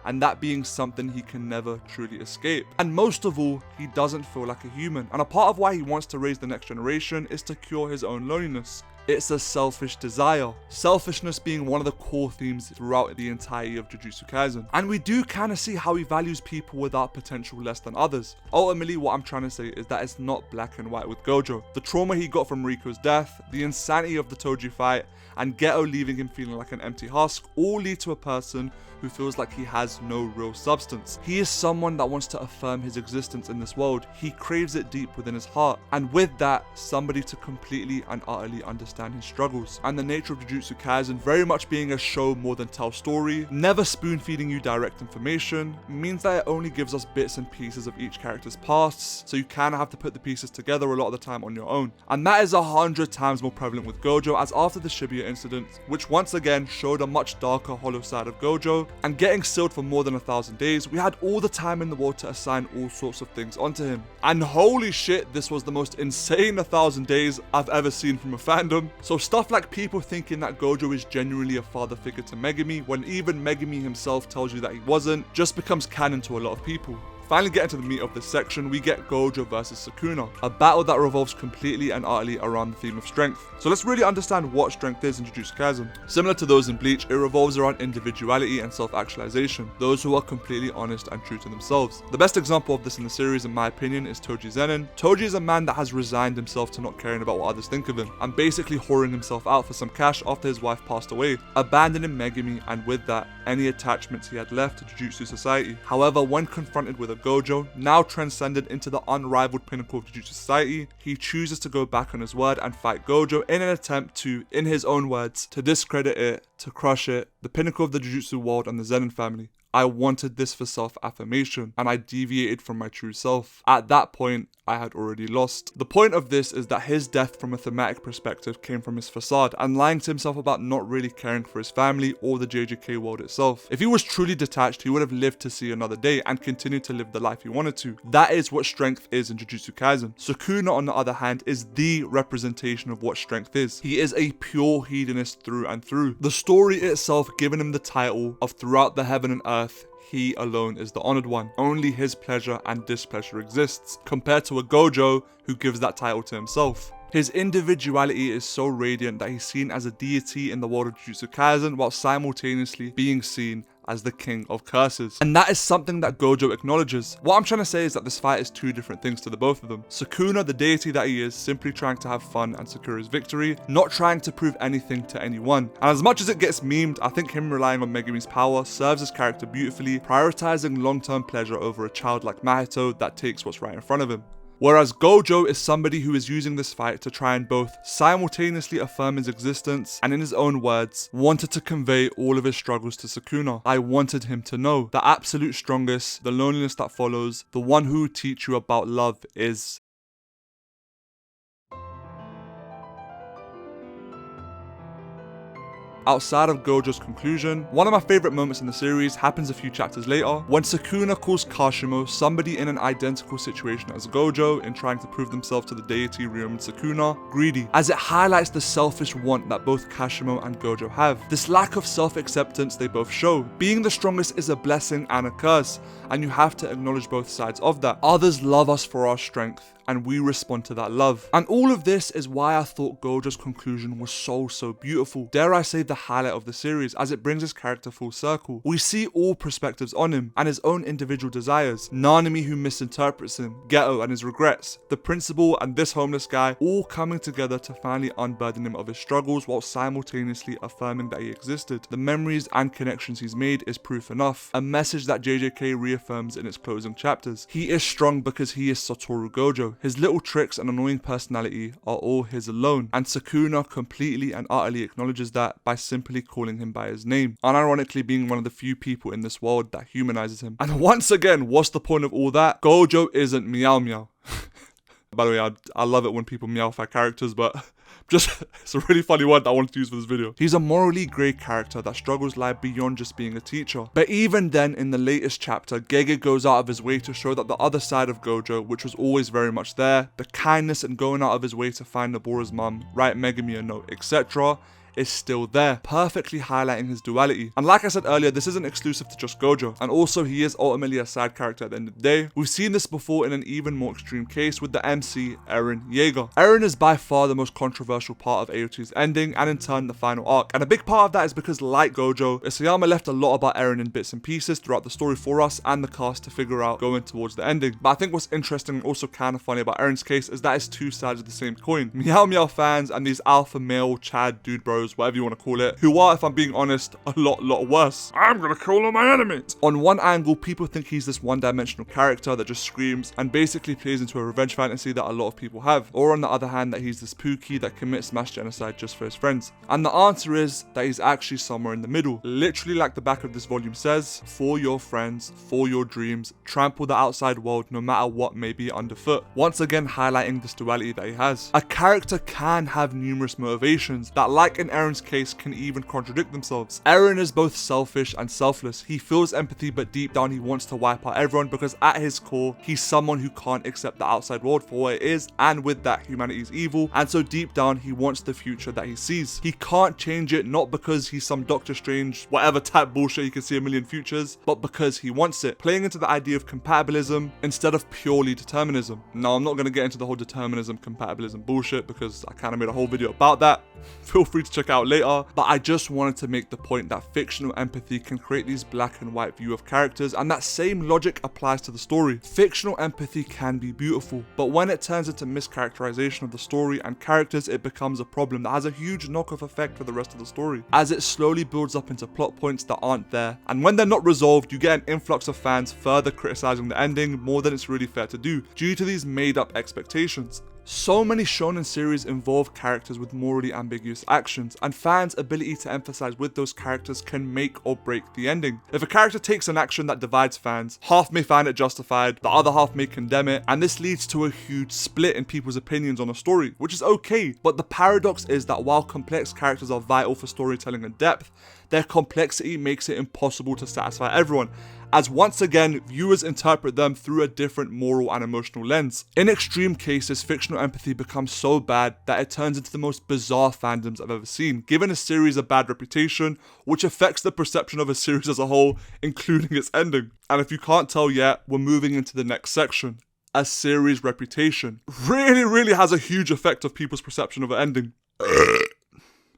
and that being something he can never truly escape. And most of all, he doesn't feel like a human. And a part of why he wants to raise the next generation is to cure his own loneliness. It's a selfish desire. Selfishness being one of the core themes throughout the entirety of Jujutsu Kaisen. And we do kind of see how he values people without potential less than others. Ultimately, what I'm trying to say is that it's not black and white with Gojo. The trauma he got from Riku's death, the insanity of the Toji fight, and Geto leaving him feeling like an empty husk all lead to a person who feels like he has no real substance. He is someone that wants to affirm his existence in this world. He craves it deep within his heart. And with that, somebody to completely and utterly understand his struggles. And the nature of Jujutsu Kaisen very much being a show more than tell story, never spoon feeding you direct information, means that it only gives us bits and pieces of each character's pasts, so you kind of have to put the pieces together a lot of the time on your own. And that is 100 times more prevalent with Gojo, as after the Shibuya incident, which once again showed a much darker, hollow side of Gojo, and getting sealed for more than 1,000 days, we had all the time in the world to assign all sorts of things onto him. And holy shit, this was the most insane 1,000 days I've ever seen from a fandom. So stuff like people thinking that Gojo is genuinely a father figure to Megumi, when even Megumi himself tells you that he wasn't, just becomes canon to a lot of people. Finally getting to the meat of this section, we get Gojo versus Sukuna, a battle that revolves completely and utterly around the theme of strength. So let's really understand what strength is in Jujutsu Kaisen. Similar to those in Bleach, it revolves around individuality and self-actualization, those who are completely honest and true to themselves. The best example of this in the series, in my opinion, is Toji Zenin. Toji is a man that has resigned himself to not caring about what others think of him, and basically whoring himself out for some cash after his wife passed away, abandoning Megumi, and with that, any attachments he had left to Jujutsu society. However, when confronted with a Gojo, now transcended into the unrivaled pinnacle of Jujutsu society, he chooses to go back on his word and fight Gojo in an attempt to, in his own words, to discredit it, to crush it, the pinnacle of the Jujutsu world and the Zenin family. I wanted this for self-affirmation, and I deviated from my true self. At that point, I had already lost. The point of this is that his death from a thematic perspective came from his facade and lying to himself about not really caring for his family or the JJK world itself. If he was truly detached, he would have lived to see another day and continued to live the life he wanted to. That is what strength is in Jujutsu Kaisen. Sukuna, on the other hand, is the representation of what strength is. He is a pure hedonist through and through. The story itself given him the title of throughout the heaven and earth, he alone is the honored one. Only his pleasure and displeasure exists, compared to a Gojo who gives that title to himself. His individuality is so radiant that he's seen as a deity in the world of Jujutsu Kaisen while simultaneously being seen as the king of curses. And that is something that Gojo acknowledges. What I'm trying to say is that this fight is two different things to the both of them. Sukuna, the deity that he is, simply trying to have fun and secure his victory, not trying to prove anything to anyone. And as much as it gets memed, I think him relying on Megumi's power serves his character beautifully, prioritizing long-term pleasure over a child like Mahito that takes what's right in front of him. Whereas Gojo is somebody who is using this fight to try and both simultaneously affirm his existence and, in his own words, wanted to convey all of his struggles to Sukuna. I wanted him to know the absolute strongest, the loneliness that follows, the one who will teach you about love is. Outside of Gojo's conclusion, one of my favourite moments in the series happens a few chapters later, when Sukuna calls Kashimo, somebody in an identical situation as Gojo in trying to prove themselves to the deity Ryoma Sukuna, greedy, as it highlights the selfish want that both Kashimo and Gojo have. This lack of self-acceptance they both show. Being the strongest is a blessing and a curse, and you have to acknowledge both sides of that. Others love us for our strength, and we respond to that love. And all of this is why I thought Gojo's conclusion was so beautiful. Dare I say the highlight of the series, as it brings his character full circle. We see all perspectives on him and his own individual desires. Nanami who misinterprets him, Geto and his regrets, the principal and this homeless guy, all coming together to finally unburden him of his struggles while simultaneously affirming that he existed. The memories and connections he's made is proof enough, a message that JJK reaffirms in its closing chapters. He is strong because he is Satoru Gojo. His little tricks and annoying personality are all his alone, and Sukuna completely and utterly acknowledges that by simply calling him by his name, unironically being one of the few people in this world that humanizes him. And once again, what's the point of all that? Gojo isn't Meow Meow. By the way, I love it when people meowify characters, but it's a really funny word that I wanted to use for this video. He's a morally grey character that struggles lie beyond just being a teacher. But even then, in the latest chapter, Gege goes out of his way to show that the other side of Gojo, which was always very much there, the kindness and going out of his way to find Nobura's mum, write Megumi a note, etc., is still there, perfectly highlighting his duality. And like I said earlier, this isn't exclusive to just Gojo, and also he is ultimately a side character at the end of the day. We've seen this before in an even more extreme case with the MC, Eren Yeager. Eren is by far the most controversial part of AOT's ending, and in turn the final arc, and a big part of that is because, like Gojo, Isayama left a lot about Eren in bits and pieces throughout the story for us and the cast to figure out going towards the ending. But I think what's interesting and also kind of funny about Eren's case is that it's two sides of the same coin. Meow Meow fans and these alpha male Chad dude bros, whatever you want to call it, who are, if I'm being honest, a lot worse. I'm gonna kill all my enemies. On one angle, people think he's this one-dimensional character that just screams and basically plays into a revenge fantasy that a lot of people have. Or on the other hand, that he's this Pookie that commits mass genocide just for his friends. And the answer is that he's actually somewhere in the middle. Literally, like the back of this volume says, for your friends, for your dreams, trample the outside world no matter what may be underfoot. Once again, highlighting this duality that he has. A character can have numerous motivations that, like in Eren's case, can even contradict themselves. Eren is both selfish and selfless. He feels empathy, but deep down he wants to wipe out everyone because at his core, he's someone who can't accept the outside world for what it is, and with that, humanity is evil, and so deep down he wants the future that he sees. He can't change it, not because he's some Doctor Strange, whatever type bullshit he can see a million futures, but because he wants it, playing into the idea of compatibilism instead of purely determinism. Now, I'm not going to get into the whole determinism, compatibilism bullshit because I kind of made a whole video about that. Feel free to check out later, but I just wanted to make the point that fictional empathy can create these black and white view of characters, and that same logic applies to the story. Fictional empathy can be beautiful, but when it turns into mischaracterization of the story and characters, it becomes a problem that has a huge knock-off effect for the rest of the story, as it slowly builds up into plot points that aren't there, and when they're not resolved, you get an influx of fans further criticizing the ending more than it's really fair to do, due to these made-up expectations. So many shonen series involve characters with morally ambiguous actions, and fans' ability to emphasize with those characters can make or break the ending. If a character takes an action that divides fans, half may find it justified, the other half may condemn it, and this leads to a huge split in people's opinions on a story, which is okay, but the paradox is that while complex characters are vital for storytelling and depth, their complexity makes it impossible to satisfy everyone, as once again, viewers interpret them through a different moral and emotional lens. In extreme cases, fictional empathy becomes so bad that it turns into the most bizarre fandoms I've ever seen, giving a series a bad reputation, which affects the perception of a series as a whole, including its ending. And if you can't tell yet, we're moving into the next section. A series' reputation really has a huge effect of people's perception of an ending.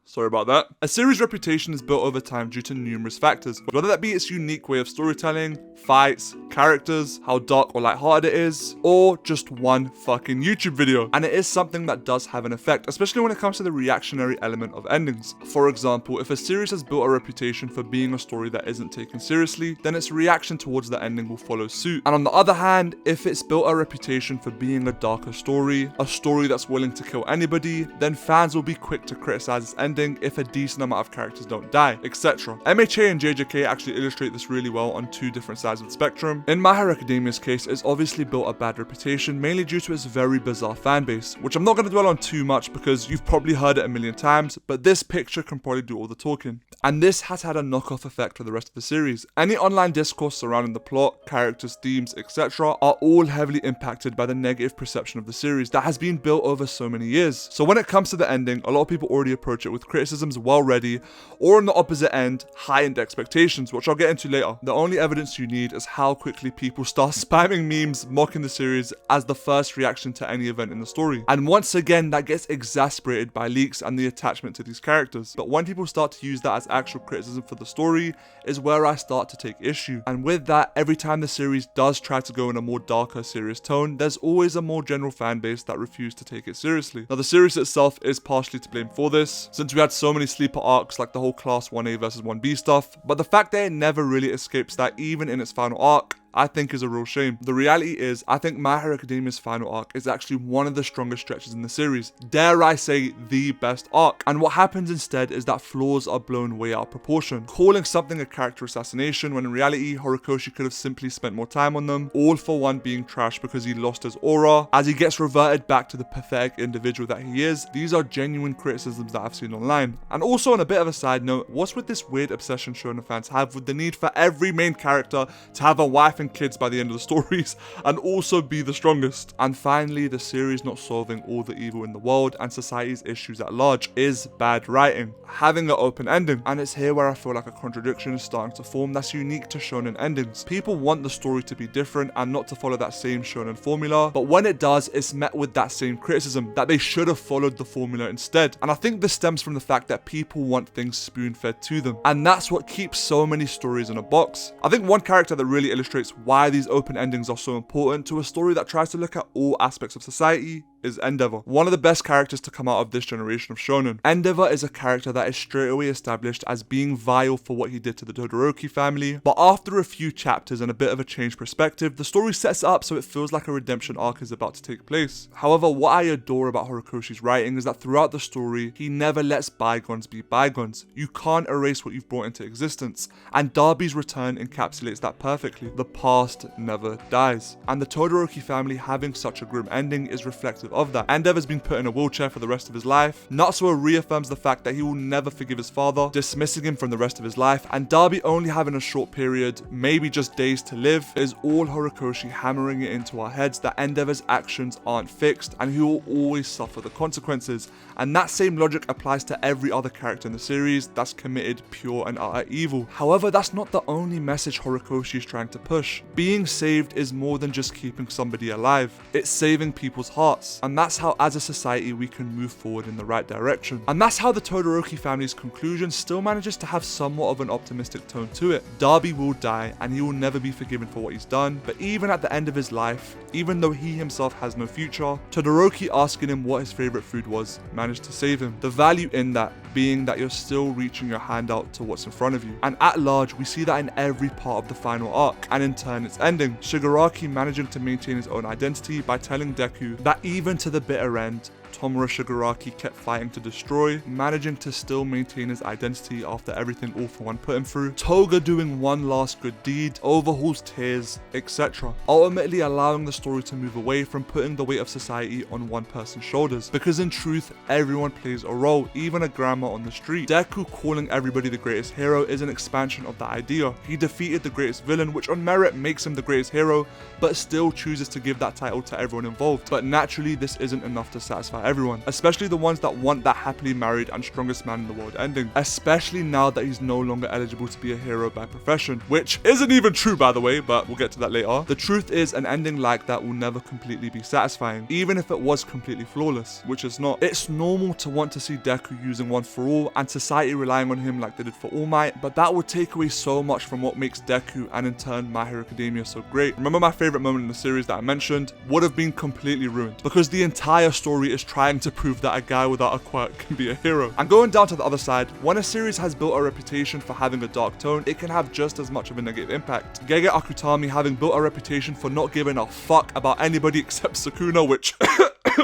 Sorry about that. A series' reputation is built over time due to numerous factors, whether that be its unique way of storytelling, fights, characters, how dark or lighthearted it is, or just one fucking YouTube video. And it is something that does have an effect, especially when it comes to the reactionary element of endings. For example, if a series has built a reputation for being a story that isn't taken seriously, then its reaction towards the ending will follow suit. And on the other hand, if it's built a reputation for being a darker story, a story that's willing to kill anybody, then fans will be quick to criticize its ending if a decent amount of characters don't die, etc. MHA and JJK actually illustrate this really well on two different sides of the spectrum. In My Hero Academia's case, it's obviously built a bad reputation, mainly due to its very bizarre fanbase, which I'm not going to dwell on too much because you've probably heard it a million times, but this picture can probably do all the talking. And this has had a knockoff effect for the rest of the series. Any online discourse surrounding the plot, characters, themes, etc. are all heavily impacted by the negative perception of the series that has been built over so many years. So when it comes to the ending, a lot of people already approach it with criticisms well ready, or on the opposite end, high-end expectations, which I'll get into later. The only evidence you need is how quickly people start spamming memes mocking the series as the first reaction to any event in the story. And once again, that gets exasperated by leaks and the attachment to these characters. But when people start to use that as actual criticism for the story is where I start to take issue. And with that, every time the series does try to go in a more darker, serious tone, there's always a more general fan base that refuse to take it seriously. Now the series itself is partially to blame for this, since we had so many sleeper arcs like the whole Class 1A versus 1B stuff, but the fact that it never really escapes that even in its final arc, I think is a real shame. The reality is, I think My Hero Academia's final arc is actually one of the strongest stretches in the series. Dare I say, the best arc. And what happens instead is that flaws are blown way out of proportion. Calling something a character assassination when in reality, Horikoshi could have simply spent more time on them, all for one being trash because he lost his aura, as he gets reverted back to the pathetic individual that he is. These are genuine criticisms that I've seen online. And also on a bit of a side note, what's with this weird obsession shonen fans have with the need for every main character to have a wife and kids by the end of the stories and also be the strongest? And finally, the series not solving all the evil in the world and society's issues at large is bad writing, having an open ending. And it's here where I feel like a contradiction is starting to form that's unique to shonen endings. People want the story to be different and not to follow that same shonen formula, but when it does, it's met with that same criticism that they should have followed the formula instead. And I think this stems from the fact that people want things spoon-fed to them, and that's what keeps so many stories in a box. I think one character that really illustrates why these open endings are so important to a story that tries to look at all aspects of society is Endeavor, one of the best characters to come out of this generation of shonen. Endeavor is a character that is straight away established as being vile for what he did to the Todoroki family, but after a few chapters and a bit of a changed perspective, the story sets it up so it feels like a redemption arc is about to take place. However, what I adore about Horikoshi's writing is that throughout the story, he never lets bygones be bygones. You can't erase what you've brought into existence, and Darby's return encapsulates that perfectly. The past never dies, and the Todoroki family having such a grim ending is reflective of that. Endeavor's been put in a wheelchair for the rest of his life. Natsuo reaffirms the fact that he will never forgive his father, dismissing him from the rest of his life, and Darby only having a short period, maybe just days to live, is all Horikoshi hammering it into our heads that Endeavor's actions aren't fixed and he will always suffer the consequences. And that same logic applies to every other character in the series that's committed pure and utter evil. However, that's not the only message Horikoshi is trying to push. Being saved is more than just keeping somebody alive. It's saving people's hearts. And that's how, as a society, we can move forward in the right direction. And that's how the Todoroki family's conclusion still manages to have somewhat of an optimistic tone to it. Darby will die, and he will never be forgiven for what he's done, but even at the end of his life, even though he himself has no future, Todoroki asking him what his favorite food was managed to save him. The value in that being that you're still reaching your hand out to what's in front of you. And at large, we see that in every part of the final arc, and in turn its ending. Shigaraki managing to maintain his own identity by telling Deku that even Coming to the bitter end, Tomura Shigaraki kept fighting to destroy, managing to still maintain his identity after everything All For One put him through. Toga doing one last good deed, overhauls tears, etc. Ultimately allowing the story to move away from putting the weight of society on one person's shoulders. Because in truth, everyone plays a role, even a grandma on the street. Deku calling everybody the greatest hero is an expansion of that idea. He defeated the greatest villain, which on merit makes him the greatest hero, but still chooses to give that title to everyone involved. But naturally, this isn't enough to satisfy everyone, especially the ones that want that happily married and strongest man in the world ending, especially now that he's no longer eligible to be a hero by profession, which isn't even true by the way, but we'll get to that later. The truth is, an ending like that will never completely be satisfying, even if it was completely flawless, which it's not. It's normal to want to see Deku using One For All and society relying on him like they did for All Might, but that would take away so much from what makes Deku and in turn My Hero Academia so great. Remember my favorite moment in the series that I mentioned would have been completely ruined, because the entire story is trying to prove that a guy without a quirk can be a hero. And going down to the other side, when a series has built a reputation for having a dark tone, it can have just as much of a negative impact. Gege Akutami having built a reputation for not giving a fuck about anybody except Sukuna, which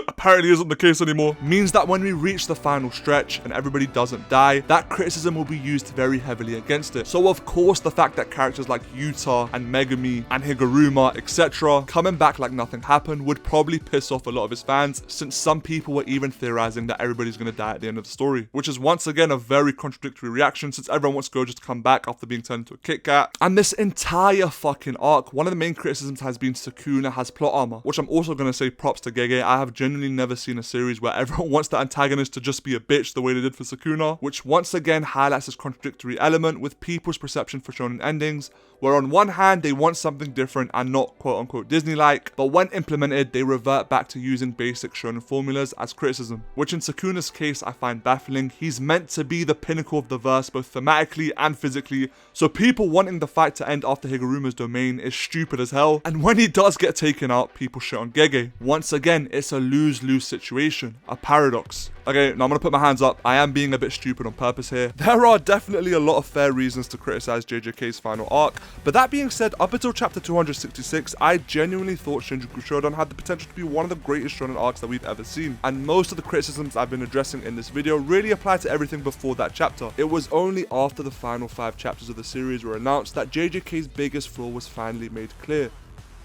apparently isn't the case anymore, means that when we reach the final stretch and everybody doesn't die, that criticism will be used very heavily against it. So of course the fact that characters like Yuta and Megumi and Higuruma etc. coming back like nothing happened would probably piss off a lot of his fans, since some people were even theorizing that everybody's gonna die at the end of the story, which is once again a very contradictory reaction, since everyone wants Gojo to come back after being turned into a Kit Kat. And this entire fucking arc, one of the main criticisms has been Sukuna has plot armor, which I'm also gonna say props to Gege. I have genuinely never seen a series where everyone wants the antagonist to just be a bitch the way they did for Sukuna, which once again highlights this contradictory element with people's perception for shonen endings, where on one hand they want something different and not quote-unquote Disney-like, but when implemented they revert back to using basic shonen formulas as criticism, which in Sukuna's case I find baffling. He's meant to be the pinnacle of the verse both thematically and physically, so people wanting the fight to end after Higuruma's domain is stupid as hell, and when he does get taken out, people shit on Gege. Once again, it's a lose-lose situation, a paradox. Okay, now I'm gonna put my hands up. I am being a bit stupid on purpose here. There are definitely a lot of fair reasons to criticize JJK's final arc, but that being said, up until chapter 266, I genuinely thought Shinjuku Shodown had the potential to be one of the greatest shonen arcs that we've ever seen, and most of the criticisms I've been addressing in this video really apply to everything before that chapter. It was only after the final 5 chapters of the series were announced that JJK's biggest flaw was finally made clear: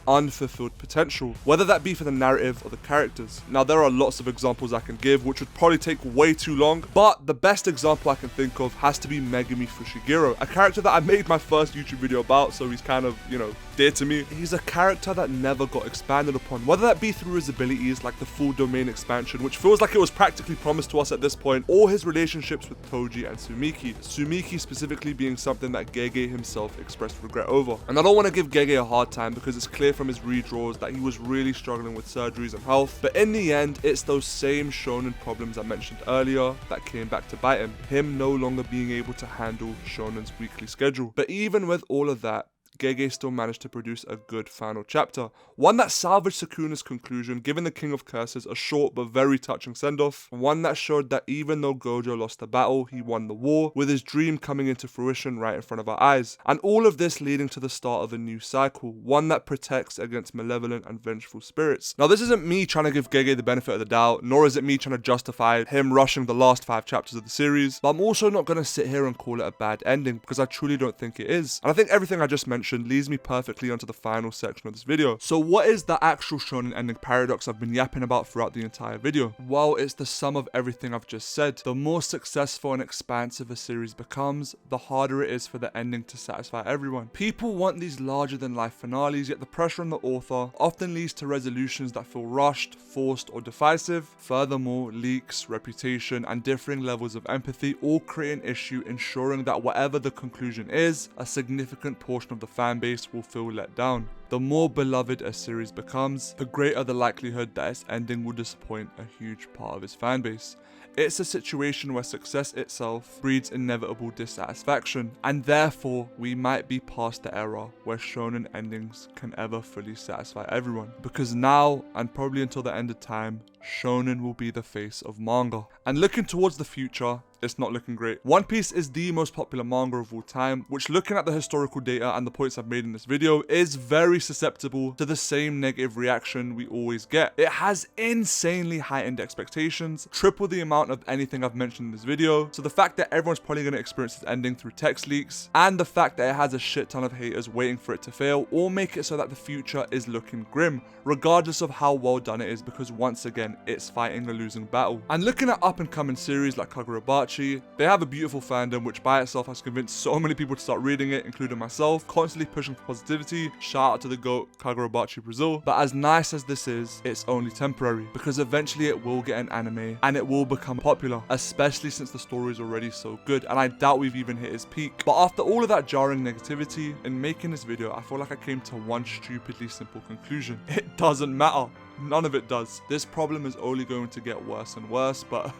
unfulfilled potential, whether that be for the narrative or the characters. Now there are lots of examples I can give which would probably take way too long, but the best example I can think of has to be Megumi Fushiguro, a character that I made my first YouTube video about, so he's kind of, you know, dear to me. He's a character that never got expanded upon, whether that be through his abilities like the full domain expansion, which feels like it was practically promised to us at this point, or his relationships with Toji and Sumiki. Sumiki specifically being something that Gege himself expressed regret over. And I don't want to give Gege a hard time because it's clear from his redraws that he was really struggling with surgeries and health, but in the end it's those same shonen problems I mentioned earlier that came back to bite him no longer being able to handle shonen's weekly schedule. But even with all of that, Gege still managed to produce a good final chapter, one that salvaged Sukuna's conclusion, giving the King of Curses a short but very touching send-off, one that showed that even though Gojo lost the battle, he won the war, with his dream coming into fruition right in front of our eyes, and all of this leading to the start of a new cycle, one that protects against malevolent and vengeful spirits. Now this isn't me trying to give Gege the benefit of the doubt, nor is it me trying to justify him rushing the last 5 chapters of the series, but I'm also not going to sit here and call it a bad ending, because I truly don't think it is. And I think everything I just mentioned leads me perfectly onto the final section of this video. So what is the actual shonen ending paradox I've been yapping about throughout the entire video? Well, it's the sum of everything I've just said. The more successful and expansive a series becomes, the harder it is for the ending to satisfy everyone. People want these larger than life finales, yet the pressure on the author often leads to resolutions that feel rushed, forced, or divisive. Furthermore, leaks, reputation, and differing levels of empathy all create an issue, ensuring that whatever the conclusion is, a significant portion of the fan base will feel let down. The more beloved a series becomes, the greater the likelihood that its ending will disappoint a huge part of its fanbase. It's a situation where success itself breeds inevitable dissatisfaction, and therefore we might be past the era where shonen endings can ever fully satisfy everyone. Because now, and probably until the end of time, shonen will be the face of manga. And looking towards the future, it's not looking great. One Piece is the most popular manga of all time, which, looking at the historical data and the points I've made in this video, is very very susceptible to the same negative reaction we always get. It has insanely heightened expectations, triple the amount of anything I've mentioned in this video, so the fact that everyone's probably going to experience this ending through text leaks, and the fact that it has a shit ton of haters waiting for it to fail, all make it so that the future is looking grim, regardless of how well done it is, because once again, it's fighting a losing battle. And looking at up and coming series like Kagurabachi, they have a beautiful fandom which by itself has convinced so many people to start reading it, including myself, constantly pushing for positivity. Shout out to the GOAT, Kagurabachi Brazil. But as nice as this is, it's only temporary, because eventually it will get an anime and it will become popular, especially since the story is already so good, and I doubt we've even hit its peak. But after all of that jarring negativity, in making this video, I feel like I came to one stupidly simple conclusion. It doesn't matter. None of it does. This problem is only going to get worse and worse, but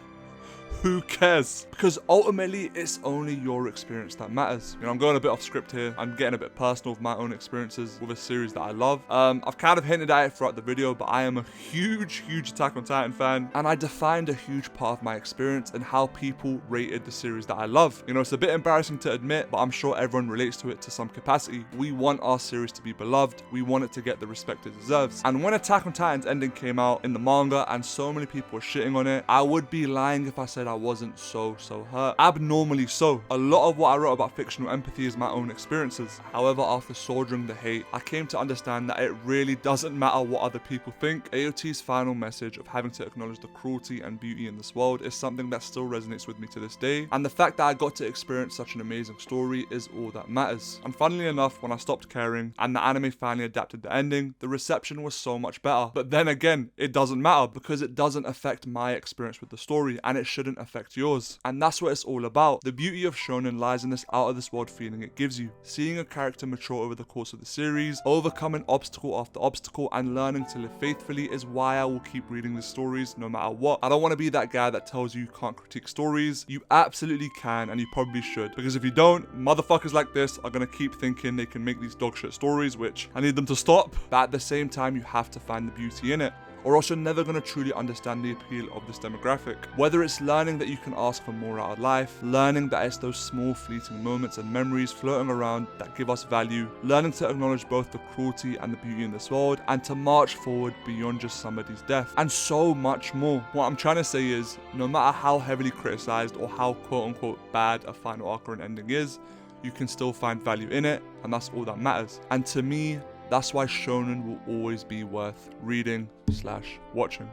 who cares? Because ultimately, it's only your experience that matters. You know, I'm going a bit off script here. I'm getting a bit personal with my own experiences with a series that I love. I've kind of hinted at it throughout the video, but I am a huge Attack on Titan fan, and I defined a huge part of my experience and how people rated the series that I love. You know, it's a bit embarrassing to admit, but I'm sure everyone relates to it to some capacity. We want our series to be beloved. We want it to get the respect it deserves. And when Attack on Titan's ending came out in the manga and so many people were shitting on it, I would be lying if I said I wasn't so hurt. Abnormally so. A lot of what I wrote about fictional empathy is my own experiences. However, after soldiering the hate, I came to understand that it really doesn't matter what other people think. AOT's final message of having to acknowledge the cruelty and beauty in this world is something that still resonates with me to this day, and the fact that I got to experience such an amazing story is all that matters. And funnily enough, when I stopped caring and the anime finally adapted the ending, the reception was so much better. But then again, it doesn't matter, because it doesn't affect my experience with the story, and it shouldn't affect yours. And that's what it's all about. The beauty of shonen lies in this out of this world feeling it gives you. Seeing a character mature over the course of the series, overcoming obstacle after obstacle, and learning to live faithfully is why I will keep reading these stories no matter what. I don't want to be that guy that tells you you can't critique stories. You absolutely can, and you probably should, because if you don't, motherfuckers like this are going to keep thinking they can make these dogshit stories, which I need them to stop. But at the same time, you have to find the beauty in it, or else you're never going to truly understand the appeal of this demographic. Whether it's learning that you can ask for more out of life, learning that it's those small fleeting moments and memories floating around that give us value, learning to acknowledge both the cruelty and the beauty in this world, and to march forward beyond just somebody's death, and so much more. What I'm trying to say is, no matter how heavily criticized or how quote-unquote bad a final arc or an ending is, you can still find value in it, and that's all that matters. And to me, that's why shonen will always be worth reading/watching.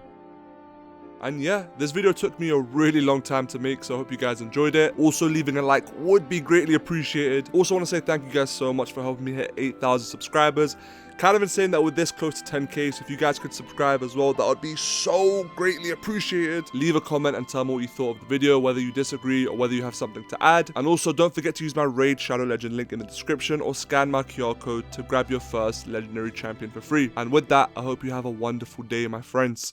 And yeah, this video took me a really long time to make, so I hope you guys enjoyed it. Also, leaving a like would be greatly appreciated. Also want to say thank you guys so much for helping me hit 8,000 subscribers. Kind of insane that we're this close to 10k, so if you guys could subscribe as well, that would be so greatly appreciated. Leave a comment and tell me what you thought of the video, whether you disagree or whether you have something to add. And also, don't forget to use my Raid Shadow Legend link in the description, or scan my QR code to grab your first legendary champion for free. And with that, I hope you have a wonderful day, my friends.